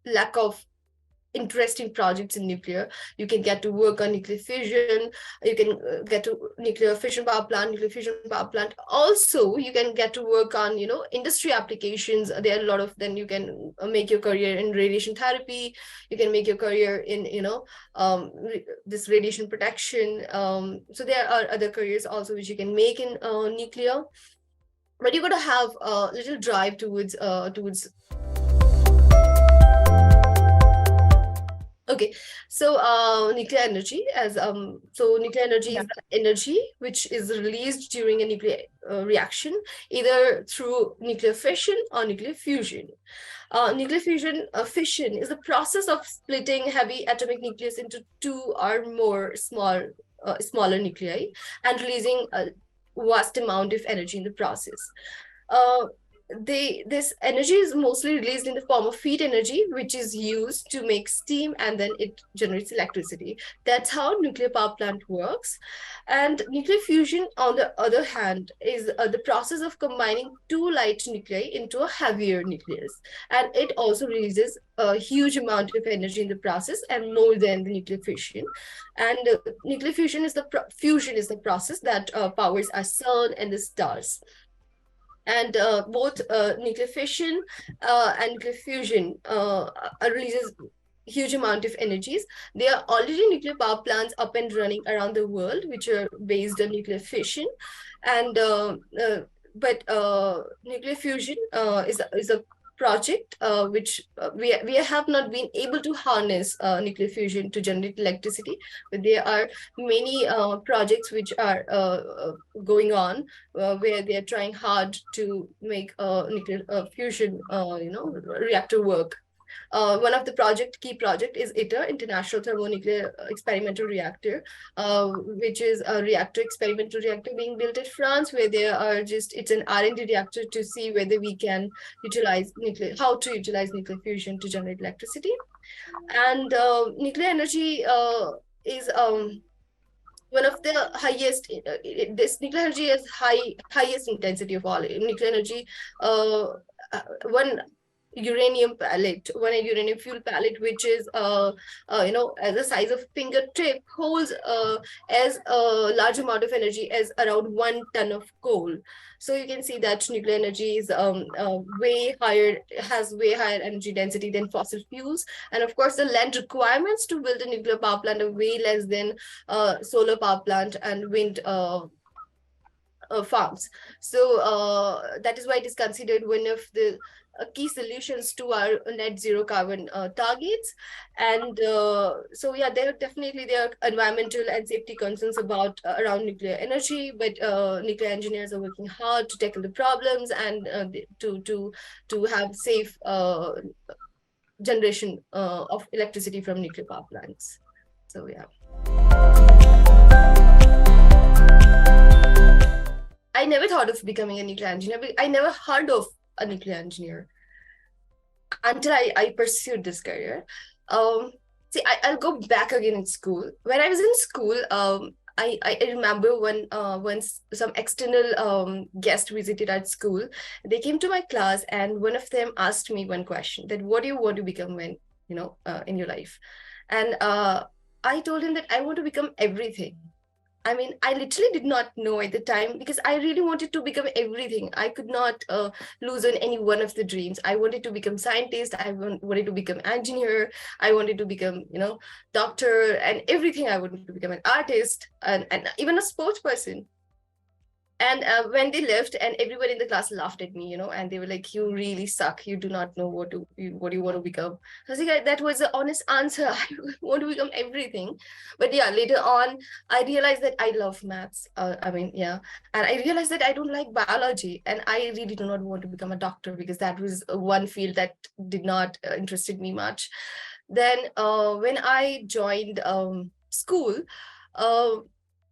lack of interest in projects in nuclear. You can get to work on nuclear fission, you can get to nuclear fission power plant, nuclear fusion power plant. Also, you can get to work on, industry applications. There are a lot of, then you can make your career in radiation therapy. You can make your career in, this radiation protection. So there are other careers also which you can make in nuclear. But you got to have a little drive towards Okay, so nuclear energy nuclear energy is the energy which is released during a nuclear reaction, either through nuclear fission or nuclear fusion. Nuclear fission is the process of splitting heavy atomic nucleus into two or more smaller nuclei and releasing a vast amount of energy in the process. This energy is mostly released in the form of heat energy, which is used to make steam, and then it generates electricity. That's how nuclear power plant works. And nuclear fusion, on the other hand, is the process of combining two light nuclei into a heavier nucleus. And it also releases a huge amount of energy in the process, and more than the nuclear fission. And nuclear fusion is the process that powers our sun and the stars. And both nuclear fission and nuclear fusion releases huge amount of energies. There are already nuclear power plants up and running around the world, which are based on nuclear fission. And but nuclear fusion is a project which we have not been able to harness nuclear fusion to generate electricity, but there are many projects which are going on where they are trying hard to make nuclear fusion reactor work. One of the key project is ITER, International Thermonuclear Experimental Reactor, which is a experimental reactor being built at France, where it's an R&D reactor to see whether we can how to utilize nuclear fusion to generate electricity. And nuclear energy is one of the highest, this nuclear energy is highest intensity of all. Nuclear energy, one uranium fuel pellet, which is as the size of fingertip, holds as a large amount of energy as around 1 ton of coal. So you can see that nuclear energy is way higher energy density than fossil fuels. And of course, the land requirements to build a nuclear power plant are way less than solar power plant and wind farms. So that is why it is considered one of the key solutions to our net zero carbon targets. And so yeah, there are environmental and safety concerns around nuclear energy, but nuclear engineers are working hard to tackle the problems and to have safe generation of electricity from nuclear power plants. So yeah. I never thought of becoming a nuclear engineer. I never heard of a nuclear engineer until I pursued this career. I'll go back again in school. When I was in school, I remember when some external guest visited at school. They came to my class, and one of them asked me one question: that what do you want to become when in your life? And I told him that I want to become everything. I mean, I literally did not know at the time, because I really wanted to become everything. I could not lose on any one of the dreams. I wanted to become scientist. I wanted to become engineer. I wanted to become, doctor, and everything. I wanted to become an artist and even a sports person. And when they left, and everybody in the class laughed at me, and they were like, "You really suck. You do not know what you want to become." I was like, that was the honest answer. I want to become everything. But yeah, later on, I realized that I love maths. And I realized that I don't like biology, and I really do not want to become a doctor, because that was one field that did not interested me much. Then when I joined school,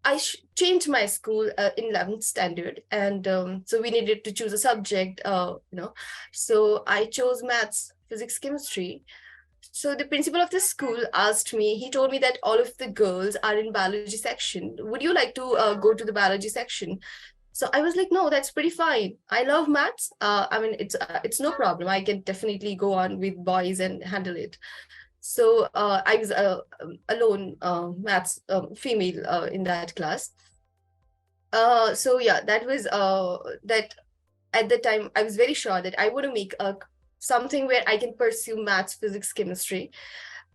I changed my school in 11th standard, and so we needed to choose a subject, So I chose maths, physics, chemistry. So the principal of the school asked me, he told me that all of the girls are in biology section. Would you like to go to the biology section? So I was like, no, that's pretty fine. I love maths. I mean, it's no problem. I can definitely go on with boys and handle it. So I was alone maths female in that class. So yeah, that was that at the time I was very sure that I want to make a something where I can pursue maths, physics, chemistry.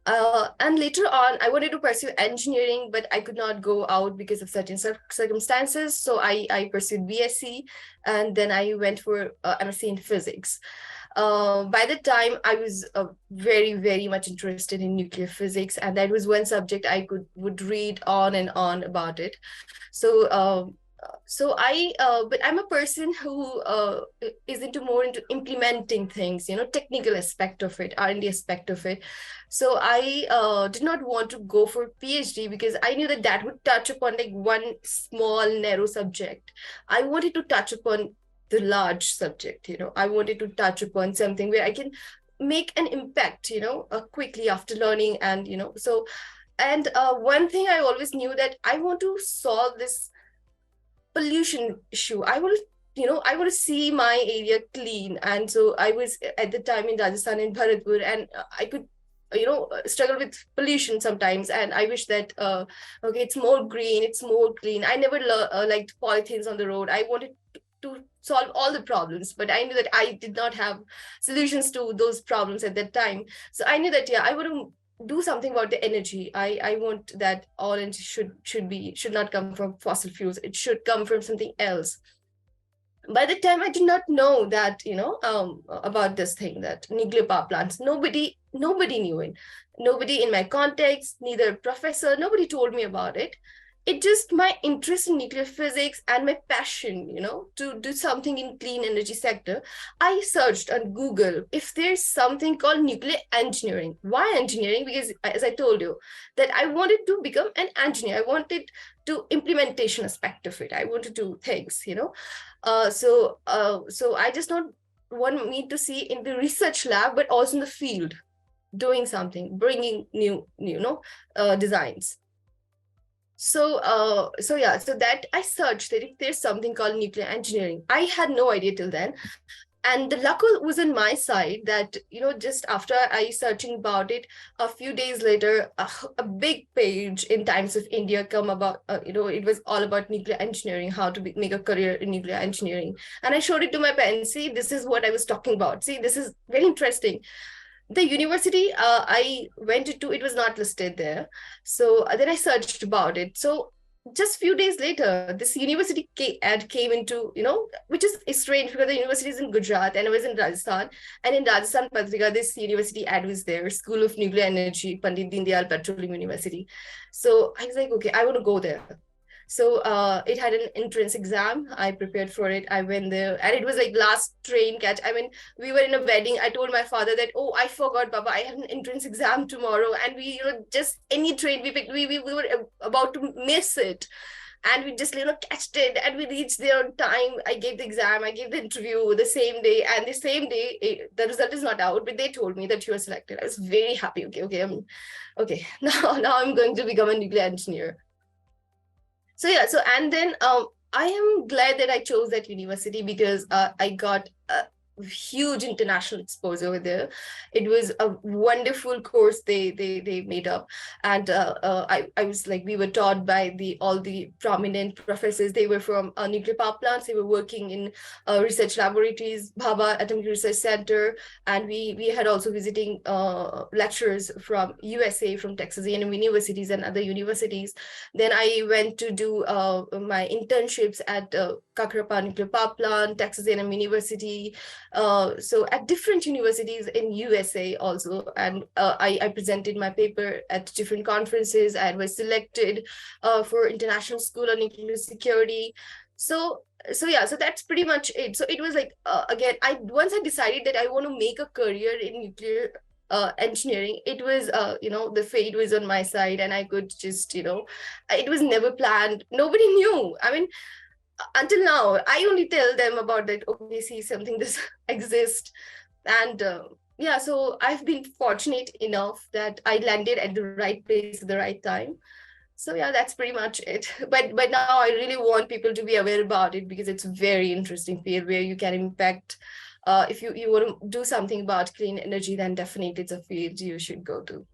And later on, I wanted to pursue engineering, but I could not go out because of certain circumstances. So I pursued BSc, and then I went for MSc in physics. By the time I was very, very much interested in nuclear physics, and that was one subject I would read on and on about it. So but I'm a person who is into more into implementing things, technical aspect of it, R&D aspect of it. So I did not want to go for PhD because I knew that that would touch upon like one small narrow subject. I wanted to touch upon the large subject. I wanted to touch upon something where I can make an impact, quickly after learning. And one thing I always knew that I want to solve this pollution issue. I want to see my area clean. And so I was at the time in Rajasthan, in Bharatpur, and I could struggle with pollution sometimes. And I wish that okay, it's more green, it's more clean. I never liked polythenes on the road. I wanted to solve all the problems, but I knew that I did not have solutions to those problems at that time. So I knew that, yeah, I want to do something about the energy. I want that all energy should not come from fossil fuels. It should come from something else. By the time I did not know that, about this thing, that nuclear power plants, nobody knew it. Nobody in my context, neither professor, nobody told me about it. It just my interest in nuclear physics and my passion, to do something in clean energy sector. I searched on Google if there's something called nuclear engineering. Why engineering? Because as I told you, that I wanted to become an engineer. I wanted to implementation aspect of it. I wanted to do things, so I just not want me to see in the research lab, but also in the field, doing something, bringing new designs. So yeah, so that I searched that if there's something called nuclear engineering. I had no idea till then. And the luck was on my side that, just after I searching about it, a few days later, a big page in Times of India come about, it was all about nuclear engineering, how to make a career in nuclear engineering. And I showed it to my parents. See, this is what I was talking about. See, this is very interesting. The university I went to, it was not listed there. So then I searched about it. So just few days later, this university ad came into, which is strange because the university is in Gujarat and I was in Rajasthan. And in Rajasthan Patrika, this university ad was there, School of Nuclear Energy, Pandit Dindayal Petroleum University. So I was like, okay, I want to go there. So it had an entrance exam. I prepared for it. I went there, and it was like last train catch. I mean, we were in a wedding. I told my father that, oh, I forgot, Baba, I have an entrance exam tomorrow, and we, just any train we picked, we were about to miss it, and we just catched it, and we reached there on time. I gave the exam, I gave the interview the same day, and the same day the result is not out, but they told me that you were selected. I was very happy. Okay, okay. Now I'm going to become a nuclear engineer. So yeah, and then I am glad that I chose that university because I got a huge international exposure over there. It was a wonderful course they made up, and I was like, we were taught by all the prominent professors. They were from nuclear power plants. They were working in research laboratories, Bhabha Atomic Research Center, and we had also visiting lecturers from USA, from Texas A&M universities and other universities. Then I went to do my internships at Kakrapa Nuclear Power Plant, Texas A&M University, so at different universities in USA also. And I presented my paper at different conferences and was selected for International School on Nuclear Security. So yeah, so that's pretty much it. So it was like, again, once I decided that I want to make a career in nuclear engineering, it was the fate was on my side, and I could just it was never planned. Nobody knew. I mean, until now, I only tell them about that. Okay, see, something this exists. And yeah, so I've been fortunate enough that I landed at the right place at the right time. So yeah, that's pretty much it. But now I really want people to be aware about it, because it's a very interesting field where you can impact. If you want to do something about clean energy, then definitely it's a field you should go to.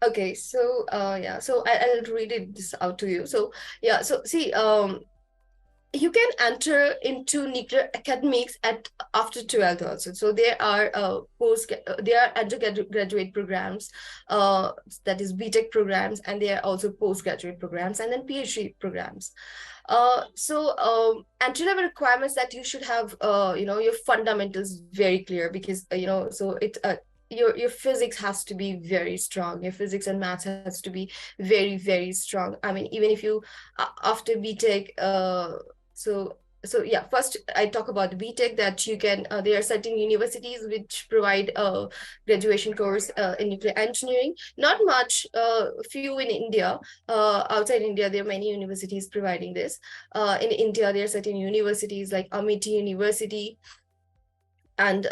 Okay, so yeah, so I'll read it this out to you. So yeah, so see, you can enter into nuclear academics at after 12th also. So there are there are undergraduate programs, that is BTech programs, and there are also postgraduate programs, and then PhD programs. Entry level requirements that you should have, your fundamentals very clear, because your physics has to be very strong. Your physics and maths has to be very, very strong. I mean, even if you after BTech, so so yeah, first I talk about the BTech, that you can there are certain universities which provide a graduation course in nuclear engineering. Not much, few in India. Outside India, there are many universities providing this. In India, there are certain universities like Amity University, and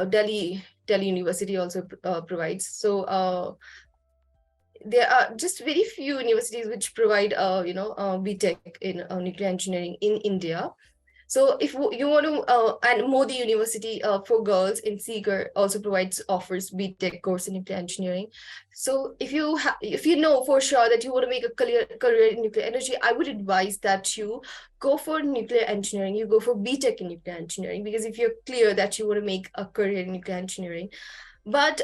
Delhi University also provides. So there are just very few universities which provide BTech in nuclear engineering in India. So if you want to, and Modi University for girls in Seeger also offers BTech course in nuclear engineering. So if you know for sure that you want to make a career in nuclear energy, I would advise that you go for nuclear engineering. You go for BTech in nuclear engineering, because if you're clear that you want to make a career in nuclear engineering. But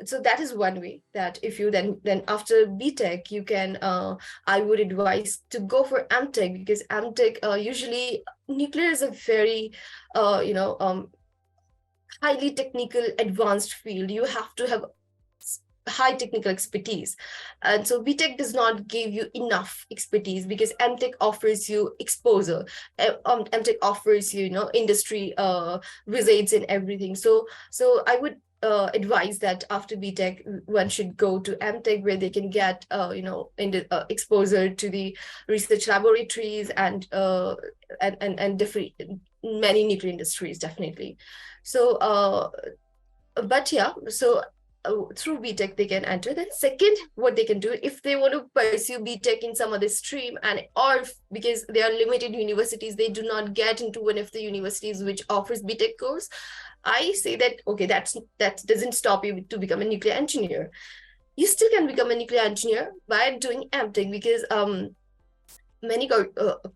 so that is one way, that if you then after BTech you can, I would advise to go for MTech, because MTech, usually nuclear is a very highly technical advanced field. You have to have high technical expertise, and so BTech does not give you enough expertise, because MTech offers you exposure. MTech offers you, industry resides in everything. So I would advise that after BTech, one should go to MTech, where they can get exposure to the research laboratories and different many nuclear industries, definitely. So but yeah, so through BTech they can enter. Then second, what they can do if they want to pursue BTech in some other stream, or because they are limited universities, they do not get into one of the universities which offers BTech course, I say that, okay, that doesn't stop you to become a nuclear engineer. You still can become a nuclear engineer by doing MTech, because many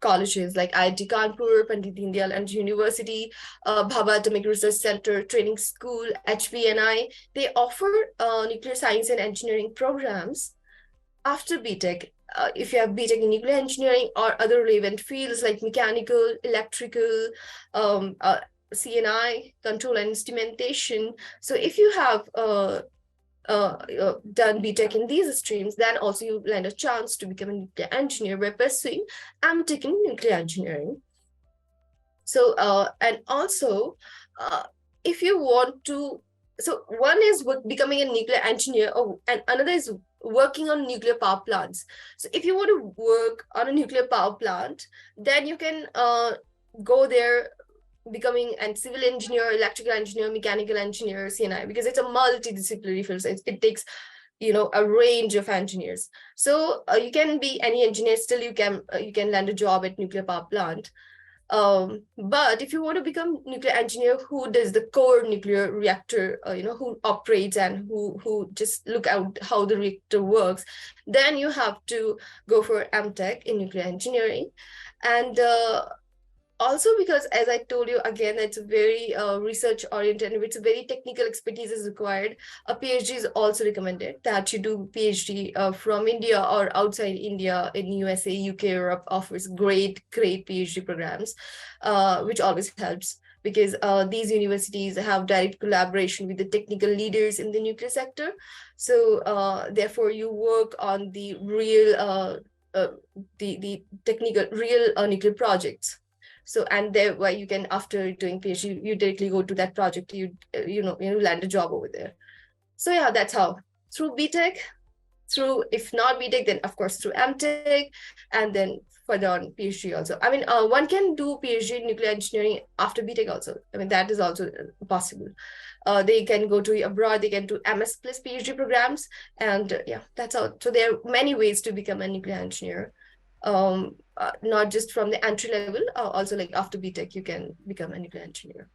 colleges like IIT Kanpur, Pandit Indian University, Bhabha Atomic Research Center, Training School, HPNI, they offer nuclear science and engineering programs after BTech. If you have BTech in nuclear engineering or other relevant fields like mechanical, electrical, CNI, control and instrumentation. So if you have done BTech in these streams, then also you land a chance to become a nuclear engineer by pursuing MTech in nuclear engineering. So, and also, if you want to, so one is becoming a nuclear engineer, and another is working on nuclear power plants. So if you want to work on a nuclear power plant, then you can go there, becoming a civil engineer, electrical engineer, mechanical engineer, CNI, because it's a multidisciplinary field. So it takes a range of engineers. So you can be any engineer, still you can land a job at nuclear power plant. But if you want to become nuclear engineer who does the core nuclear reactor, who operates and who just look out how the reactor works, then you have to go for MTech in nuclear engineering. And also, because as I told you again, it's a very research oriented, and it's a very technical expertise is required. A PhD is also recommended, that you do PhD from India or outside India, in USA, UK, Europe offers great PhD programs, which always helps, because these universities have direct collaboration with the technical leaders in the nuclear sector. So therefore you work on the real the technical real nuclear projects. So, and there where you can, after doing PhD, you directly go to that project, you land a job over there. So yeah, that's how, through BTech, through, if not BTech, then of course through MTech, and then further on PhD also. I mean, one can do PhD in nuclear engineering after BTech also. I mean, that is also possible. They can go to abroad, they can do MS plus PhD programs, and yeah, that's all. So there are many ways to become a nuclear engineer. Not just from the entry level, also like after BTech, you can become a nuclear engineer.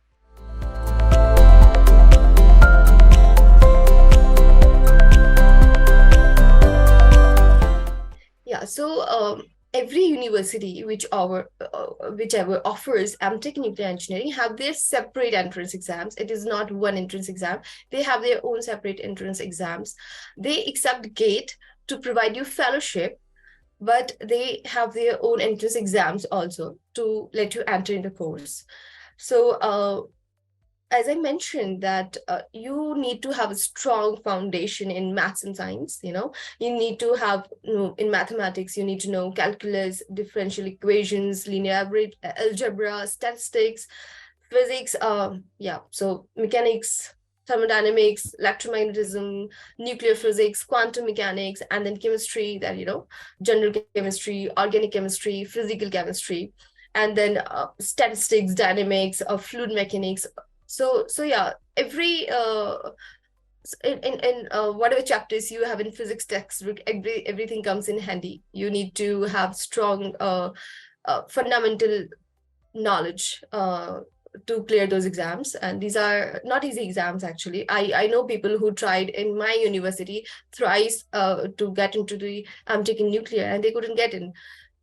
Yeah, so every university whichever offers MTech nuclear engineering have their separate entrance exams. It is not one entrance exam. They have their own separate entrance exams. They accept GATE to provide you fellowship, but they have their own entrance exams also to let you enter in the course. So as I mentioned, that you need to have a strong foundation in maths and science. You need to have, in mathematics, you need to know calculus, differential equations, linear algebra, statistics, physics. So mechanics, thermodynamics, electromagnetism, nuclear physics, quantum mechanics, and then chemistry, that, general chemistry, organic chemistry, physical chemistry, and then statistics, dynamics, fluid mechanics. So yeah, every in whatever chapters you have in physics textbook, everything comes in handy. You need to have strong fundamental knowledge to clear those exams, and these are not easy exams actually. I know people who tried in my university thrice to get into the taking nuclear, and they couldn't get in.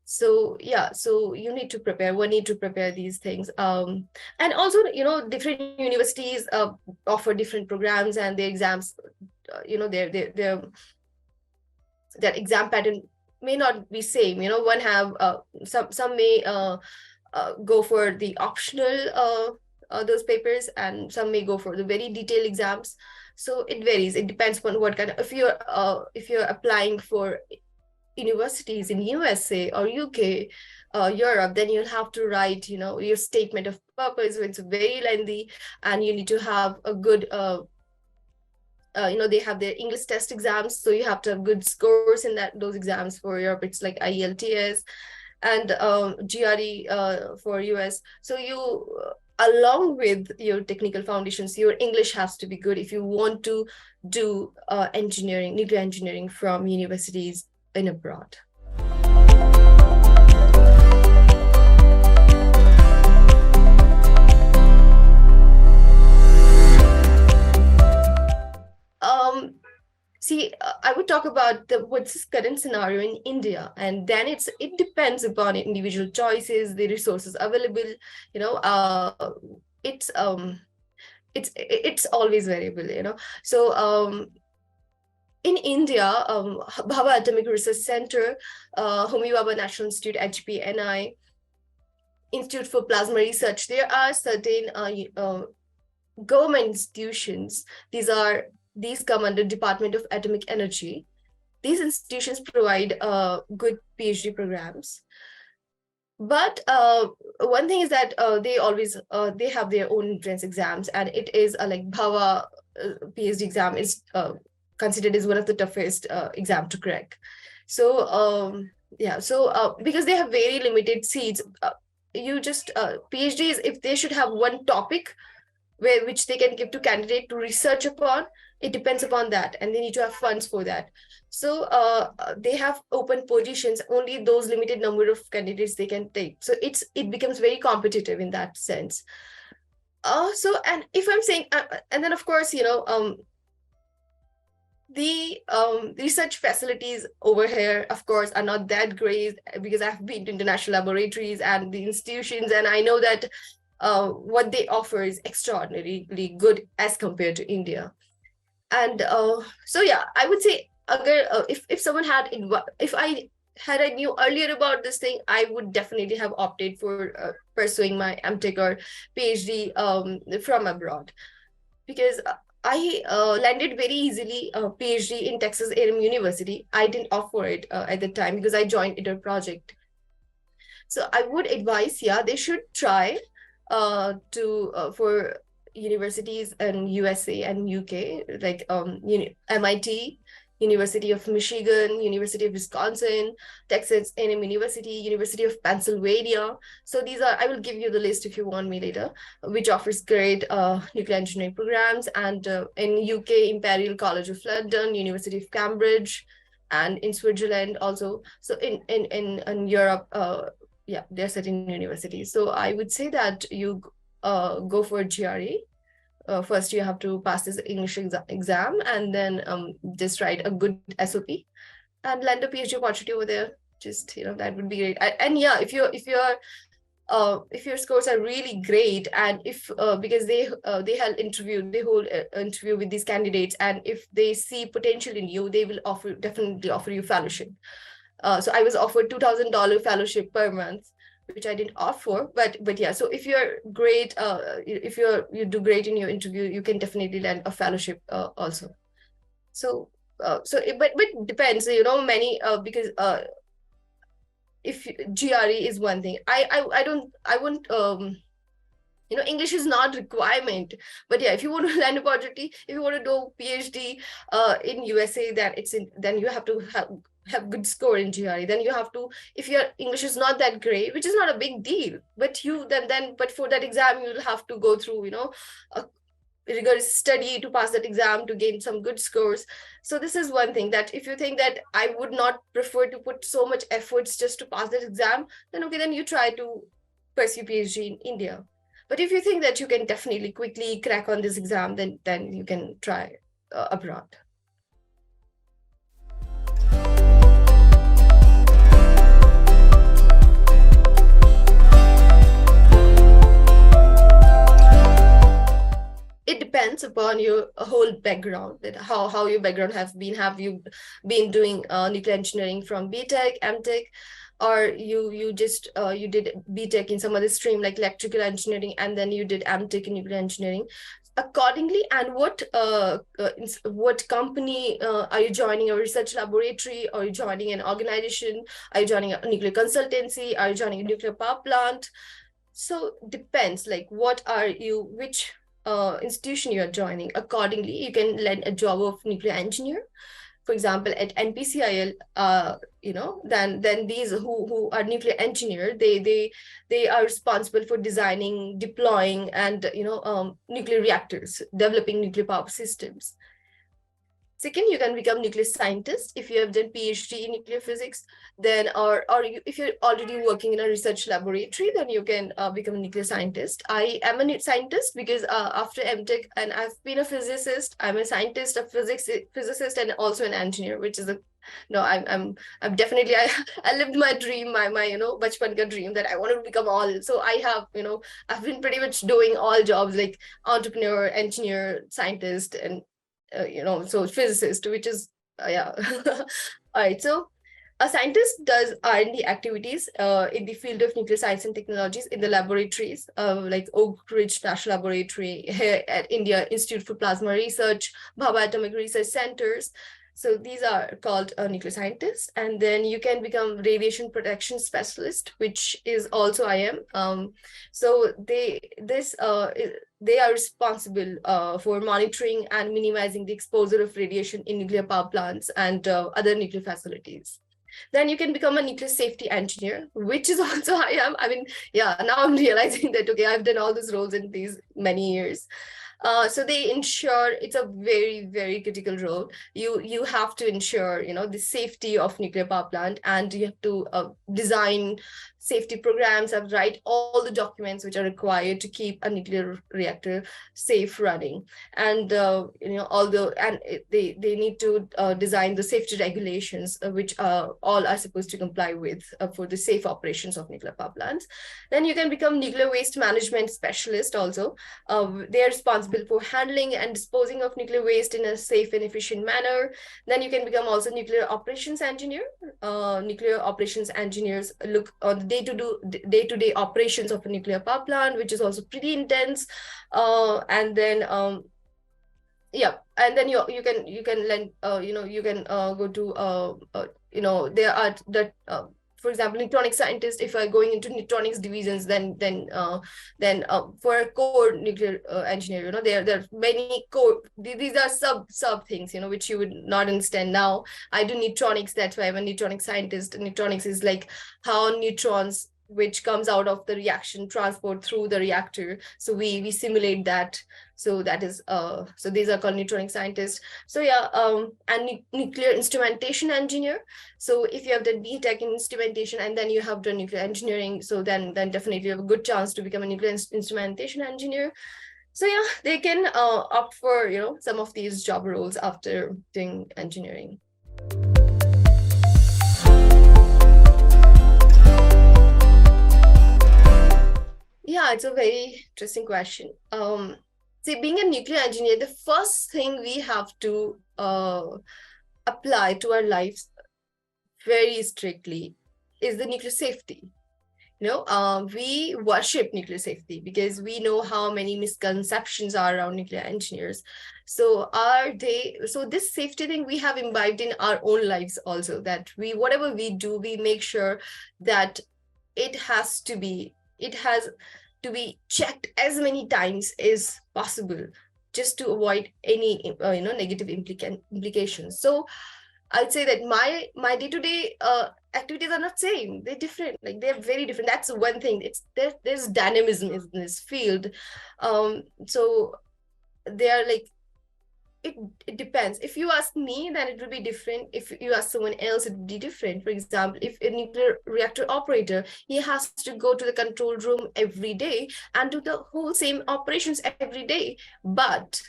So yeah, so you need to prepare, one need to prepare these things, and also different universities offer different programs, and their exams, their exam pattern may not be same. One have some may go for the optional those papers, and some may go for the very detailed exams. So it varies. It depends on what kind of, if you're applying for universities in USA or UK, Europe, then you'll have to write, your statement of purpose. It's very lengthy, and you need to have a good, they have their English test exams, so you have to have good scores in those exams. For Europe, it's like IELTS, and GRE for US. So you, along with your technical foundations, your English has to be good if you want to do nuclear engineering from universities in abroad. I would talk about what's the current scenario in India, and then it depends upon individual choices, the resources available. It's always variable. So in India, Bhabha Atomic Research Center, Homi Bhabha National Institute, HPNI, Institute for Plasma Research, there are certain government institutions. These come under Department of Atomic Energy. These institutions provide good PhD programs. But one thing is that they have their own entrance exams, and it is like Bhabha PhD exam is considered as one of the toughest exam to crack. So because they have very limited seats, PhDs, if they should have one topic which they can give to candidate to research upon, it depends upon that, and they need to have funds for that. So they have open positions, only those limited number of candidates they can take. So it becomes very competitive in that sense. And if I'm saying, and then of course, the research facilities over here, of course, are not that great, because I've been to international laboratories and the institutions, and I know that what they offer is extraordinarily good as compared to India. And so yeah, I would say, if I knew earlier about this thing, I would definitely have opted for pursuing my MTech or PhD from abroad, because I landed very easily a PhD in Texas A&M University. I didn't opt for it at the time because I joined ITER project. So I would advise, they should try for universities in USA and UK, like MIT, University of Michigan, University of Wisconsin, Texas A&M University, University of Pennsylvania. So these are, I will give you the list if you want me later, which offers great nuclear engineering programs. And in UK, Imperial College of London, University of Cambridge, and in Switzerland also. So in Europe, yeah, they're certain universities. So I would say that you go for GRE. First you have to pass this English exam, and then just write a good SOP and land a PhD opportunity over there. Just, that would be great. And yeah, if your scores are really great, and if because they hold interview with these candidates, and if they see potential in you, they will definitely offer you fellowship. So I was offered $2,000 fellowship per month, which I didn't opt for. But yeah, so if you're great, if you do great in your interview, you can definitely land a fellowship also. So but depends, many because if GRE is one thing, I won't English is not requirement, but yeah, if you want to land opportunity, if you want to do PhD in USA, then you have to have good score in GRE. Then you have to, if your English is not that great, which is not a big deal, but but for that exam you'll have to go through a rigorous study to pass that exam to gain some good scores. So this is one thing, that if you think that I would not prefer to put so much efforts just to pass that exam, then okay, then you try to pursue PhD in India. But if you think that you can definitely quickly crack on this exam, then you can try abroad. It depends upon your whole background, that how your background have you been doing nuclear engineering from BTech, MTech, or you just you did BTech in some other stream like electrical engineering, and then you did MTech in nuclear engineering. Accordingly, and what company are you joining, a research laboratory, or are you joining an organization, are you joining a nuclear consultancy, are you joining a nuclear power plant? So depends, like which institution you are joining. Accordingly, you can land a job of nuclear engineer. For example, at NPCIL, then these who are nuclear engineer, they are responsible for designing, deploying, and nuclear reactors, developing nuclear power systems. Second, you can become nuclear scientist if you have done PhD in nuclear physics. Then, if you're already working in a research laboratory, then you can become a nuclear scientist. I am a scientist because after MTech, and I've been a physicist. I'm a scientist, a physicist, and also an engineer, which is I'm definitely I lived my dream, my bachpan ka dream, that I wanted to become all. So I've been pretty much doing all jobs, like entrepreneur, engineer, scientist, and so physicist, which is yeah. All right, so a scientist does R&D activities in the field of nuclear science and technologies in the laboratories, like Oak Ridge National Laboratory here at India Institute for Plasma Research, Bhabha Atomic Research Centers. So these are called nuclear scientists. And then you can become radiation protection specialist, which is also I am. So they are responsible for monitoring and minimizing the exposure of radiation in nuclear power plants and other nuclear facilities. Then you can become a nuclear safety engineer, which is also I am. I mean, yeah, now I'm realizing that, okay, I've done all these roles in these many years. So they ensure, it's a very, very critical role. You have to ensure, the safety of nuclear power plant, and you have to design safety programs and write all the documents which are required to keep a nuclear reactor safe running. And they need to design the safety regulations, which all are supposed to comply with for the safe operations of nuclear power plants. Then you can become nuclear waste management specialist also. They are responsible for handling and disposing of nuclear waste in a safe and efficient manner. Then you can become also nuclear operations engineer. Nuclear operations engineers look on the day-to-day operations of a nuclear power plant, which is also pretty intense. And then you can lend you can go to there are that for example, electronic scientist, if I'm going into electronics divisions, then for a core nuclear engineer, there are many core, these are sub things, which you would not understand now. I do neutronics, that's why I'm a neutronic scientist. Neutronics is like how neutrons which comes out of the reaction transport through the reactor, so we simulate that. So that is so these are called neutronic scientists. So yeah, and nuclear instrumentation engineer. So if you have done BTech in instrumentation and then you have done nuclear engineering, so then definitely you have a good chance to become a nuclear instrumentation engineer. So yeah, they can opt for some of these job roles after doing engineering. Yeah, it's a very interesting question. See, being a nuclear engineer, the first thing we have to apply to our lives very strictly is the nuclear safety. We worship nuclear safety because we know how many misconceptions are around nuclear engineers. So this safety thing we have imbibed in our own lives also, that whatever we do, we make sure that it has to be checked as many times as possible, just to avoid any negative implications. So I'd say that my day-to-day activities are not same. They're different. Like they're very different. That's one thing. There's dynamism in this field. So they are like, it depends. If you ask me, then it will be different. If you ask someone else, it would be different. For example, if a nuclear reactor operator, he has to go to the control room every day and do the whole same operations every day. But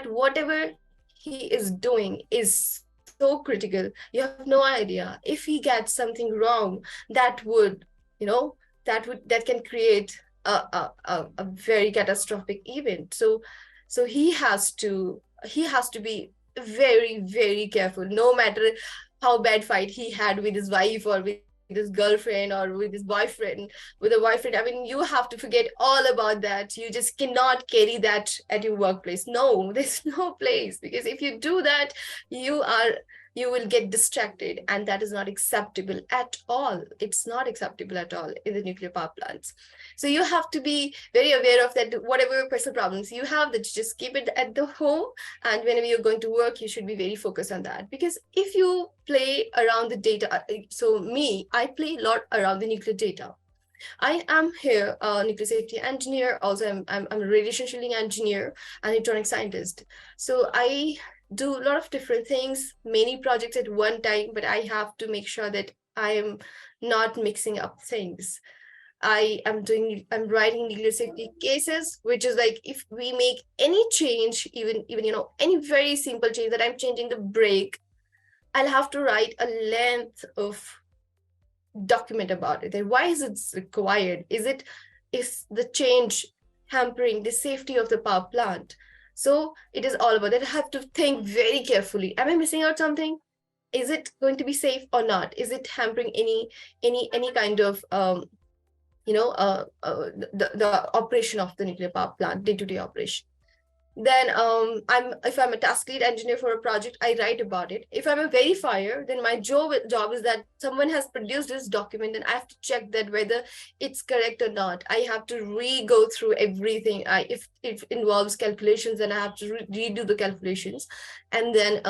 whatever he is doing is so critical. You have no idea. If he gets something wrong, that can create a very catastrophic event. So he has to be very, very careful, no matter how bad fight he had with his wife or with his girlfriend or with his boyfriend, with a boyfriend. I mean, you have to forget all about that. You just cannot carry that at your workplace. No, there's no place, because if you do that, you will get distracted, and that is not acceptable at all. It's not acceptable at all in the nuclear power plants. So you have to be very aware of that. Whatever personal problems you have, that just keep it at the home, and whenever you're going to work, you should be very focused on that. Because if you play around the data, so I play a lot around the nuclear data. I am here a nuclear safety engineer. Also, I'm a radiation shielding engineer and electronic scientist. So I do a lot of different things, many projects at one time, but I have to make sure that I am not mixing up things. I'm writing nuclear safety cases, which is like, if we make any change, even any very simple change, that I'm changing the brake, I'll have to write a length of document about it. And why is it required? Is the change hampering the safety of the power plant? So it is all about that. I have to think very carefully. Am I missing out something? Is it going to be safe or not? Is it hampering any kind of the operation of the nuclear power plant, day-to-day operation? Then if I'm a task lead engineer for a project, I write about it. If I'm a verifier, then my job is that someone has produced this document, and I have to check that whether it's correct or not. I have to go through everything. If it involves calculations, then I have to redo the calculations, and then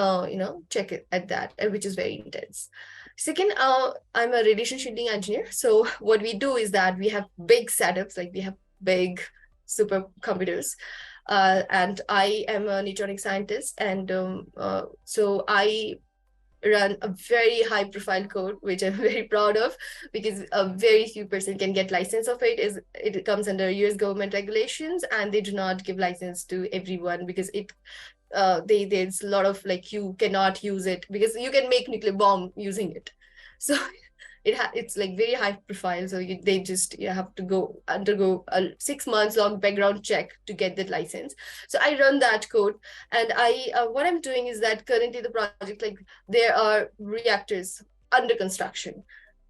check it at that, which is very intense. Second, I'm a radiation shielding engineer. So what we do is that we have big setups, like we have big supercomputers. And I am a neutronic scientist, and so I run a very high profile code, which I'm very proud of, because a very few person can get license of it. It comes under US government regulations, and they do not give license to everyone, because there's a lot of, like, you cannot use it because you can make nuclear bomb using it. So it's like very high profile. So you have to undergo a 6 months long background check to get that license. So I run that code, and what I'm doing is that currently the project, like, there are reactors under construction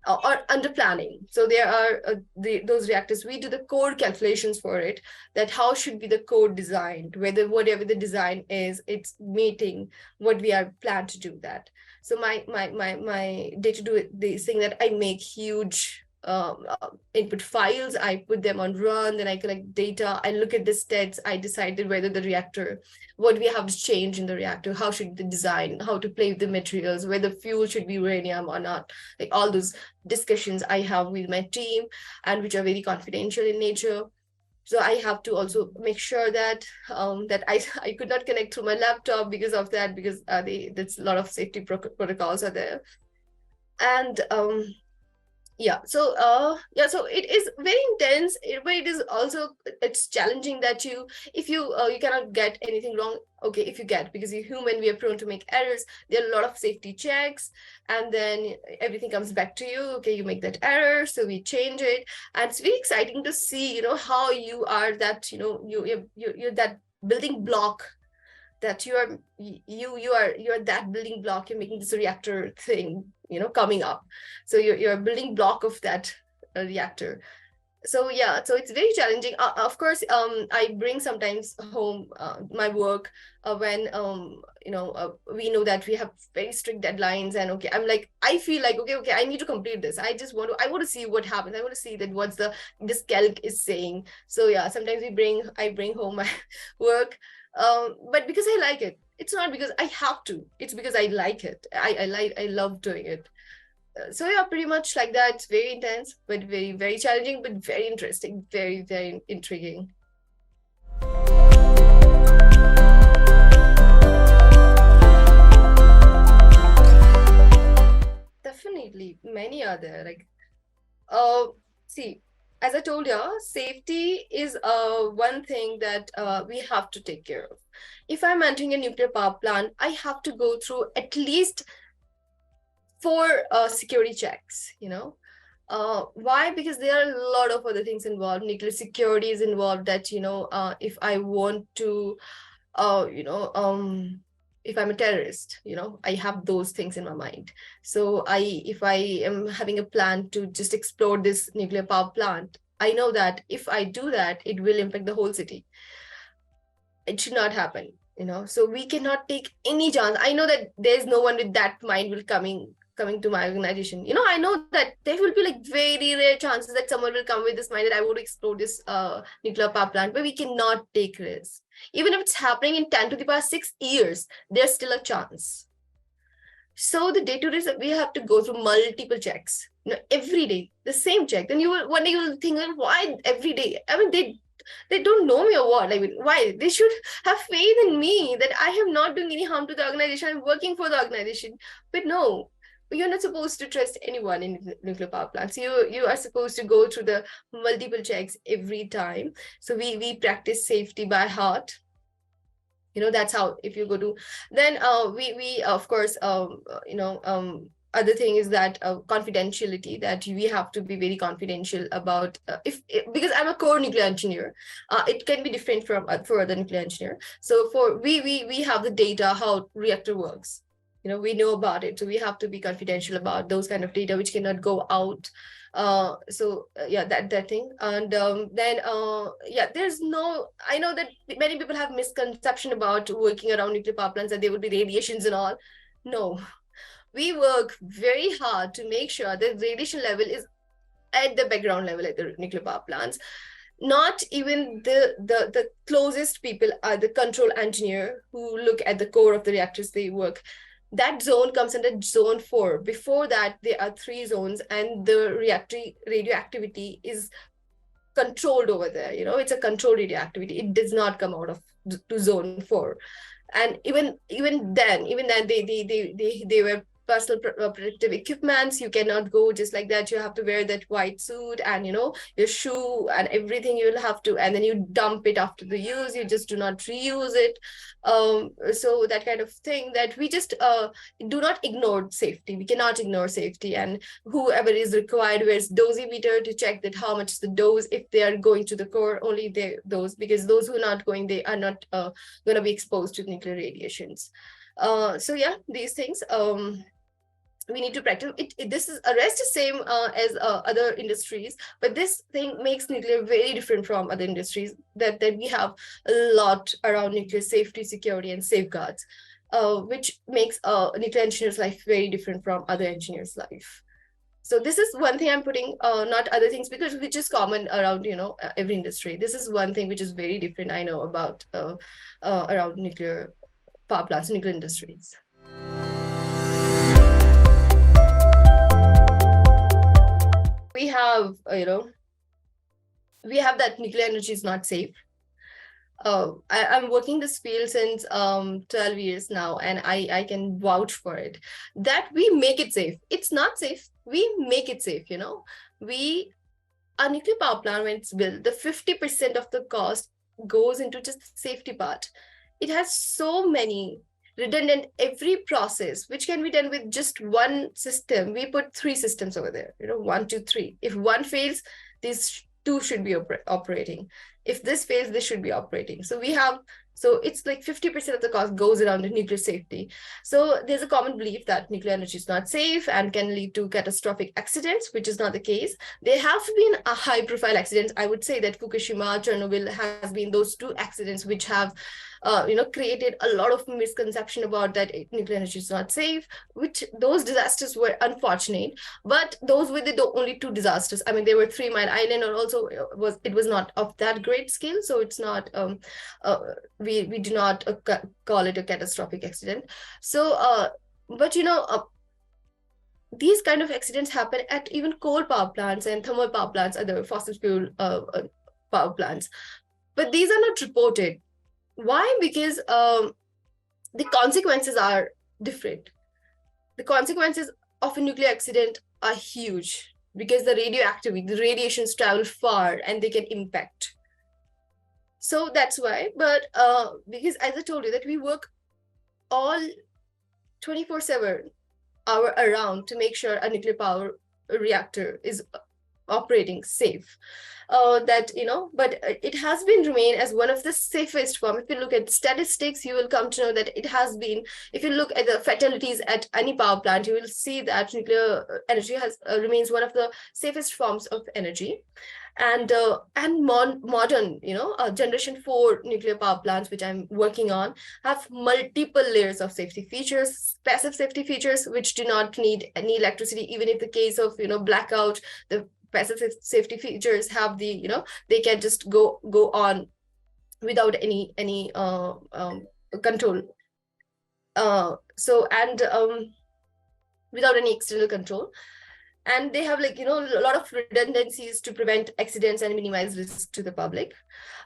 or under planning. So there are those reactors, we do the code calculations for it, that how should be the code designed, whether whatever the design is, it's meeting what we are planned to do that. So my day to do this thing, that I make huge input files, I put them on run, then I collect data, I look at the stats, I decided whether the reactor, what we have to change in the reactor, how should the design, how to play with the materials, whether fuel should be uranium or not, like all those discussions I have with my team, and which are very confidential in nature. So I have to also make sure that that I could not connect through my laptop because of that, because there's a lot of safety protocols are there. And so it is very intense, but it is also, it's challenging that if you you cannot get anything wrong. Okay, if you get, because you're human, we are prone to make errors, there are a lot of safety checks, and then everything comes back to you. Okay, you make that error, so we change it. And it's very exciting to see, how you are that, you're that building block, that you're that building block, you're making this reactor thing, coming up. So you're a building block of that reactor. So yeah, so it's very challenging. Of course, I bring sometimes home my work when we know that we have very strict deadlines, and okay, I feel like okay, I need to complete this. I want to see what happens. I want to see that what's this calc is saying. So yeah, sometimes I bring home my work, but because I like it. It's not because I have to. It's because I like it. I love doing it. So yeah, pretty much like that. It's very intense, but very, very challenging, but very interesting, very, very intriguing. Definitely, many are there. See, as I told you, safety is one thing that we have to take care of. If I'm entering a nuclear power plant, I have to go through at least 4 security checks, why? Because there are a lot of other things involved. Nuclear security is involved, that if I want to if I'm a terrorist, I have those things in my mind. So if I am having a plan to just explore this nuclear power plant, I know that if I do that, it will impact the whole city. It should not happen, so we cannot take any chance. I know that there's no one with that mind will coming to my organization. I know that there will be like very rare chances that someone will come with this mind that I want to explore this nuclear power plant, but we cannot take risks. Even if it's happening in 10 to the power 6 years, there's still a chance. So the day to day, we have to go through multiple checks, every day, the same check. Then one day you will think, why every day? I mean, they don't know me or what? Why? They should have faith in me that I am not doing any harm to the organization. I'm working for the organization. But no, you're not supposed to trust anyone in nuclear power plants. You are supposed to go through the multiple checks every time. So we practice safety by heart. That's how, if you go to, then we of course other thing is that confidentiality, that we have to be very confidential about because I'm a core nuclear engineer. It can be different from for other nuclear engineer. So we have the data, how reactor works. We know about it, so we have to be confidential about those kind of data which cannot go out. Yeah, that thing. And then there's no, I know that many people have misconception about working around nuclear power plants, that there would be radiations and all. No, we work very hard to make sure that radiation level is at the background level at the nuclear power plants. Not even the closest people are the control engineer who look at the core of the reactors they work. That zone comes under zone 4. Before that, there are 3 zones, and the radioactivity is controlled over there. It's a controlled radioactivity. It does not come out of to zone 4. And even then they were personal protective equipments. You cannot go just like that. You have to wear that white suit and your shoe and everything. You'll have to, and then you dump it after the use. You just do not reuse it. So that kind of thing, that we just do not ignore safety. We cannot ignore safety, and whoever is required wears dosimeter to check that how much is the dose. If they are going to the core, only those, because those who are not going, they are not going to be exposed to nuclear radiations. So yeah, these things. we need to practice it. This is rest is same as other industries, but this thing makes nuclear very different from other industries, that we have a lot around nuclear safety, security, and safeguards, which makes nuclear engineer's life very different from other engineers' life. So this is one thing I'm putting, not other things, because which is common around, every industry. This is one thing which is very different I know about around nuclear power plants, nuclear industries. We have, we have that nuclear energy is not safe. I'm working this field since 12 years now, and I can vouch for it, that we make it safe. It's not safe. We make it safe, a nuclear power plant, when it's built, the 50% of the cost goes into just the safety part. It has so many redundant every process, which can be done with just one system. We put 3 systems over there, 1, 2, 3. If one fails, these 2 should be operating. If this fails, this should be operating. So it's like 50% of the cost goes around the nuclear safety. So there's a common belief that nuclear energy is not safe and can lead to catastrophic accidents, which is not the case. There have been a high profile accidents. I would say that Fukushima, Chernobyl has been those 2 accidents which have created a lot of misconception about that nuclear energy is not safe, which those disasters were unfortunate, but those were the only 2 disasters. I mean, there were 3 Mile Island, and also it was not of that great scale. So it's not, we do not call it a catastrophic accident. So, but these kind of accidents happen at even coal power plants and thermal power plants, other fossil fuel power plants. But these are not reported. Why? Because the consequences are different. The consequences of a nuclear accident are huge, because the radioactivity, the radiations travel far and they can impact. So that's why. But because, as I told you, that we work all 24/7 hour around to make sure a nuclear power reactor is operating safe. But it has been remain as one of the safest form. If you look at statistics, you will come to know that it has been, if you look at the fatalities at any power plant, you will see that nuclear energy has remains one of the safest forms of energy. And modern, generation 4 nuclear power plants, which I'm working on, have multiple layers of safety features, passive safety features, which do not need any electricity. Even if the case of, blackout, the passive safety features have the, they can just go on without any control. Without any external control. And they have a lot of redundancies to prevent accidents and minimize risk to the public.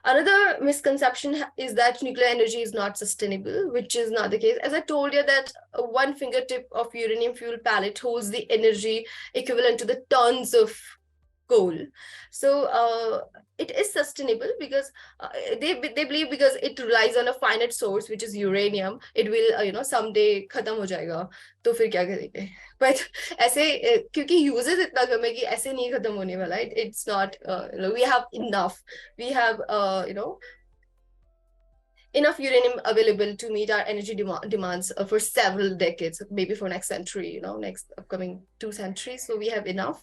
Another misconception is that nuclear energy is not sustainable, which is not the case. As I told you, that one fingertip of uranium fuel pellet holds the energy equivalent to the tons of coal. So it is sustainable because they believe, because it relies on a finite source, which is uranium. It will someday खत्म हो जाएगा, तो फिर क्या करेंगे? But ऐसे क्योंकि uses इतना कम है कि ऐसे नहीं खत्म होने वाला. It's not, we have enough. We have enough uranium available to meet our energy demands for several decades, maybe for next century, next upcoming 2 centuries. So we have enough.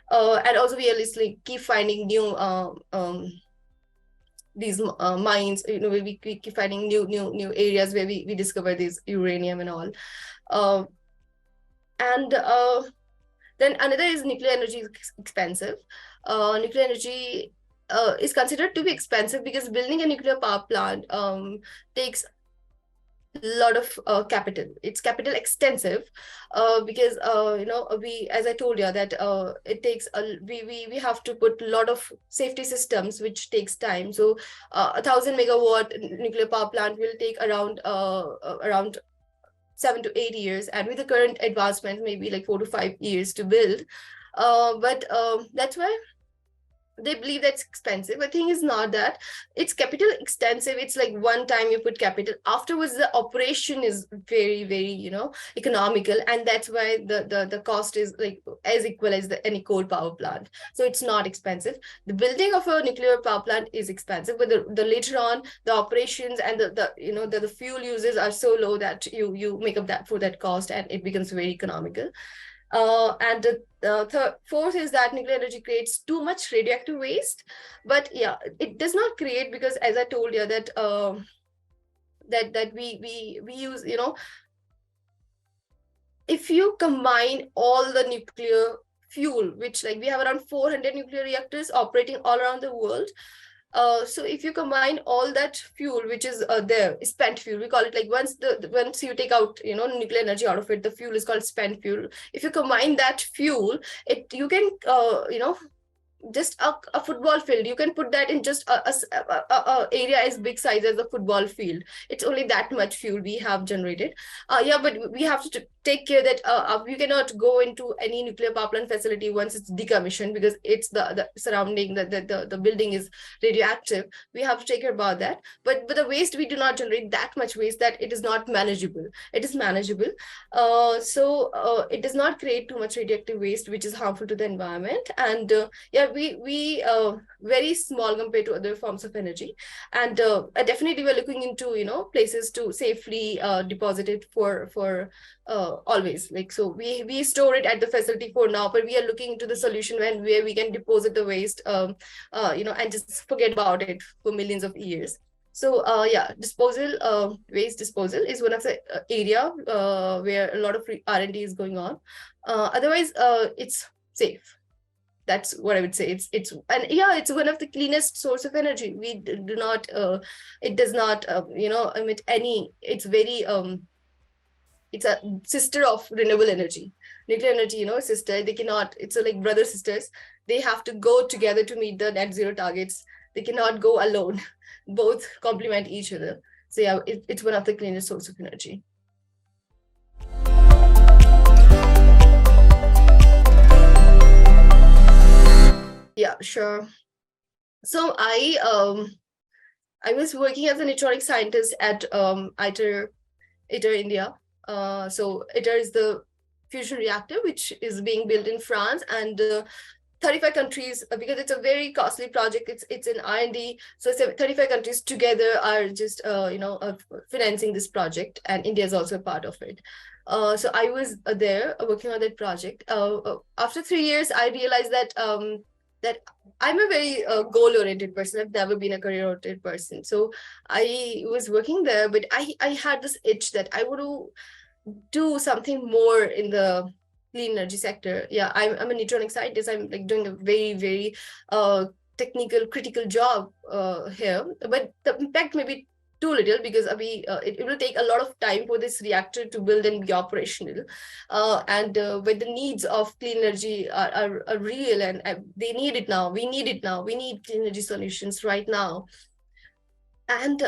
And also we are keep finding new these mines. We keep finding new areas where we discover this uranium and all. And then another is nuclear energy is expensive. Nuclear energy is considered to be expensive because building a nuclear power plant takes a lot of capital. It's capital extensive because we, as I told you, that it takes we have to put a lot of safety systems, which takes time. So 1,000 megawatt nuclear power plant will take around 7 to 8 years, and with the current advancement, maybe 4 to 5 years to build. But that's why they believe that's expensive. The thing is not that it's capital extensive. It's like one time you put capital, afterwards the operation is very, very, economical, and that's why the cost is like as equal as any coal power plant. So it's not expensive. The building of a nuclear power plant is expensive, but the later on the operations and the fuel uses are so low that you make up that for that cost, and it becomes very economical. And the fourth is that nuclear energy creates too much radioactive waste. But yeah, it does not create, because as I told you that that we use, if you combine all the nuclear fuel, which like we have around 400 nuclear reactors operating all around the world. So if you combine all that fuel, which is there, spent fuel, we call it, like once you take out nuclear energy out of it, the fuel is called spent fuel. If you combine that fuel, you can just a football field, you can put that in just a area as big size as a football field. It's only that much fuel we have generated. Yeah, but we have to take care that you cannot go into any nuclear power plant facility once it's decommissioned, because it's the surrounding, the building is radioactive. We have to take care about that. But the waste, we do not generate that much waste that it is not manageable. It is manageable. So it does not create too much radioactive waste, which is harmful to the environment. And yeah, we very small compared to other forms of energy. And definitely we're looking into places to safely deposit it for always. Like, so we store it at the facility for now, but we are looking into the solution where we can deposit the waste and just forget about it for millions of years. So yeah, waste disposal is one of the area where a lot of R&D is going on. Otherwise, it's safe. That's what I would say. And yeah, it's one of the cleanest source of energy. We do not, it does not, emit any. It's very, it's a sister of renewable energy. Nuclear energy, sister. They cannot. It's like brother sisters. They have to go together to meet the net zero targets. They cannot go alone. Both complement each other. So yeah, it's one of the cleanest source of energy. Yeah, sure. So I was working as an electronic scientist at ITER, India. So ITER is the fusion reactor which is being built in France, and 35 countries, because it's a very costly project. It's an R&D, so 35 countries together are just financing this project, and India is also a part of it. So I was there working on that project. After 3 years, I realized that I'm a very goal-oriented person. I've never been a career-oriented person. So I was working there, but I had this itch that I want to do something more in the clean energy sector. Yeah, I'm an electronic scientist. I'm like doing a very, very technical, critical job here. But the impact may be too little, because it will take a lot of time for this reactor to build and be operational. And when the needs of clean energy are real, and they need it now, we need it now. We need clean energy solutions right now. And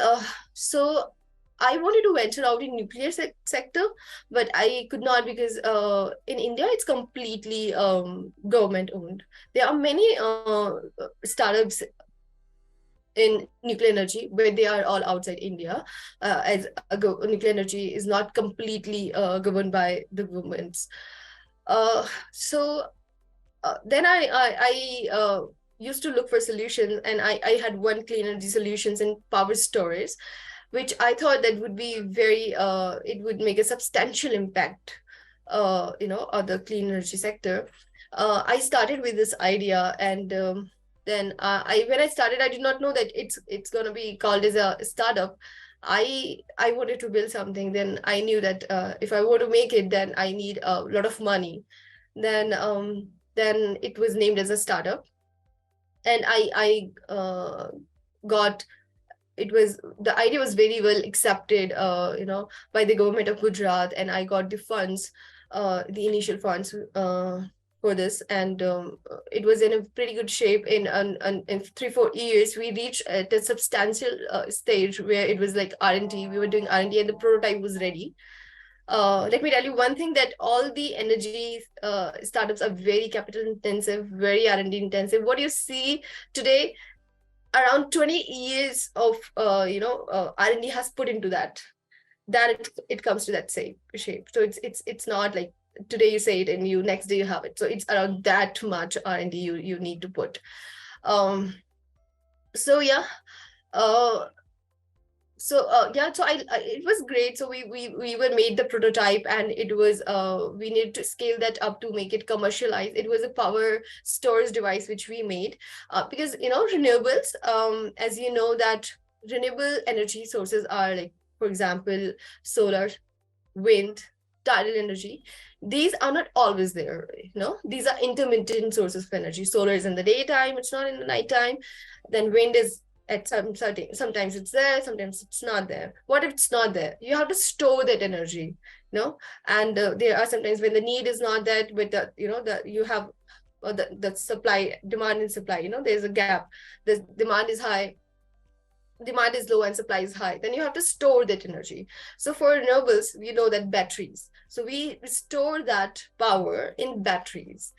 so I wanted to venture out in nuclear sector, but I could not, because in India, it's completely government owned. There are many startups in nuclear energy, but they are all outside India, as nuclear energy is not completely governed by the governments. So then I used to look for solutions, and I had one clean energy solutions in power storage, which I thought that would be very, it would make a substantial impact, on the clean energy sector. I started with this idea, and then when I started, I did not know that it's going to be called as a startup. I wanted to build something. Then I knew that if I want to make it, then I need a lot of money. Then it was named as a startup, and I got. The idea was very well accepted, by the government of Gujarat, and I got the funds, the initial funds for this, and it was in a pretty good shape. In 3-4 years, we reached at a substantial stage where it was like R&D. We were doing R&D, and the prototype was ready. let me tell you one thing, that all the energy startups are very capital intensive, very R&D intensive. What you see today, around 20 years of R&D has put into that, it comes to that same shape. So it's not like today you say it and you next day you have it. So it's around that much R&D you need to put. So yeah. So it was great. So we were made the prototype, and it was we need to scale that up to make it commercialized. It was a power storage device which we made, because renewables, as you know, that renewable energy sources are like, for example, solar, wind, tidal energy. These are not always there. These are intermittent sources of energy. Solar is in the daytime, it's not in the nighttime. Then wind is at sometimes it's there, sometimes it's not there. What if it's not there? You have to store that energy, and there are sometimes when the need is not that, but you have the supply, demand and supply, there's a gap. The demand is high, demand is low, and supply is high. Then you have to store that energy. So for renewables, we know that batteries, so we store that power in batteries.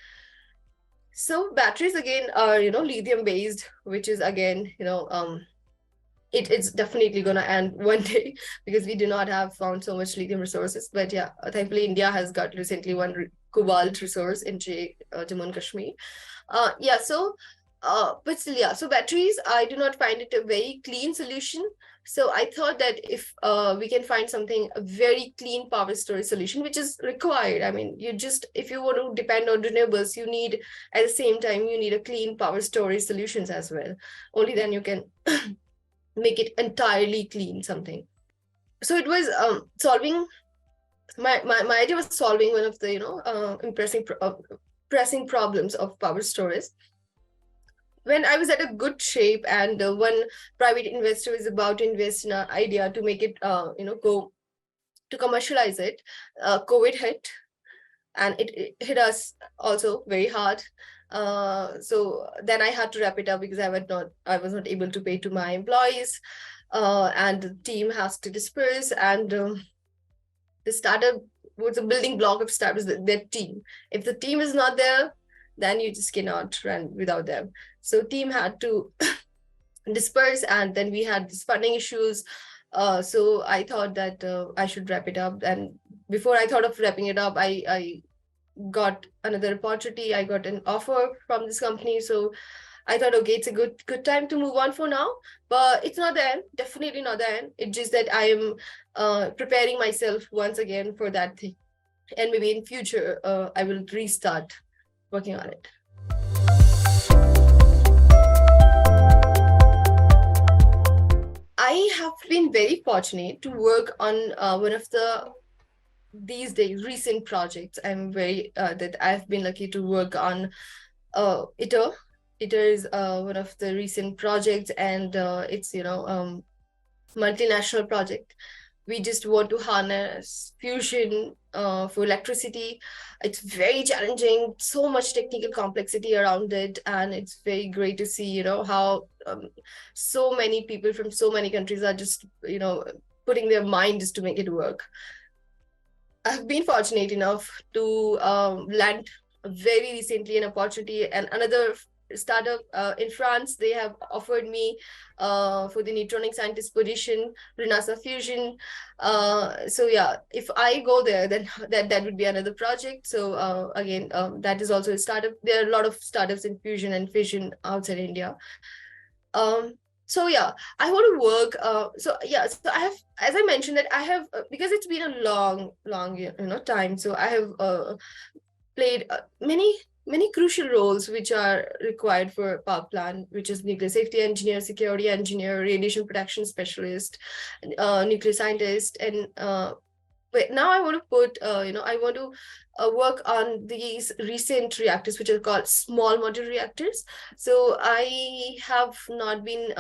So batteries again are lithium based, which is again it's definitely gonna end one day, because we do not have found so much lithium resources. But yeah, thankfully India has got recently one cobalt resource in Jammu and Kashmir. But still, yeah, so batteries, I do not find it a very clean solution. So I thought that if we can find something, a very clean power storage solution, which is required. I mean, if you want to depend on renewables, you need, at the same time, you need a clean power storage solutions as well. Only then you can make it entirely clean something. So it was solving, my idea was solving one of the pressing problems of power storage. When I was at a good shape, and one private investor is about to invest in an idea to make it, go to commercialize it, COVID hit, and it hit us also very hard. So then I had to wrap it up, because I was not able to pay to my employees, and the team has to disperse. And the startup was a building block of startups, their team. If the team is not there, then you just cannot run without them. So team had to disperse, and then we had these funding issues. So I thought that I should wrap it up. And before I thought of wrapping it up, I got another opportunity. I got an offer from this company. So I thought, okay, it's a good time to move on for now. But it's not the end, definitely not the end. It's just that I am preparing myself once again for that thing. And maybe in future, I will restart working on it. I have been very fortunate to work on one of these days recent projects. I'm very that I've been lucky to work on ITER. ITER is one of the recent projects, and it's multinational project. We just want to harness fusion for electricity. It's very challenging, so much technical complexity around it, and it's very great to see, how so many people from so many countries are just, putting their mind just to make it work. I've been fortunate enough to land very recently an opportunity, and another startup in France. They have offered me for the neutronic scientist position, Renasa Fusion. So yeah, if I go there, then that would be another project. So again, that is also a startup. There are a lot of startups in fusion and fission outside India. So yeah, I want to work. So I have, as I mentioned, that I have because it's been a long time. So I have played many crucial roles which are required for a power plant, which is nuclear safety engineer, security engineer, radiation protection specialist, nuclear scientist, and but now I want to put, I want to work on these recent reactors, which are called small modular reactors. So I have not been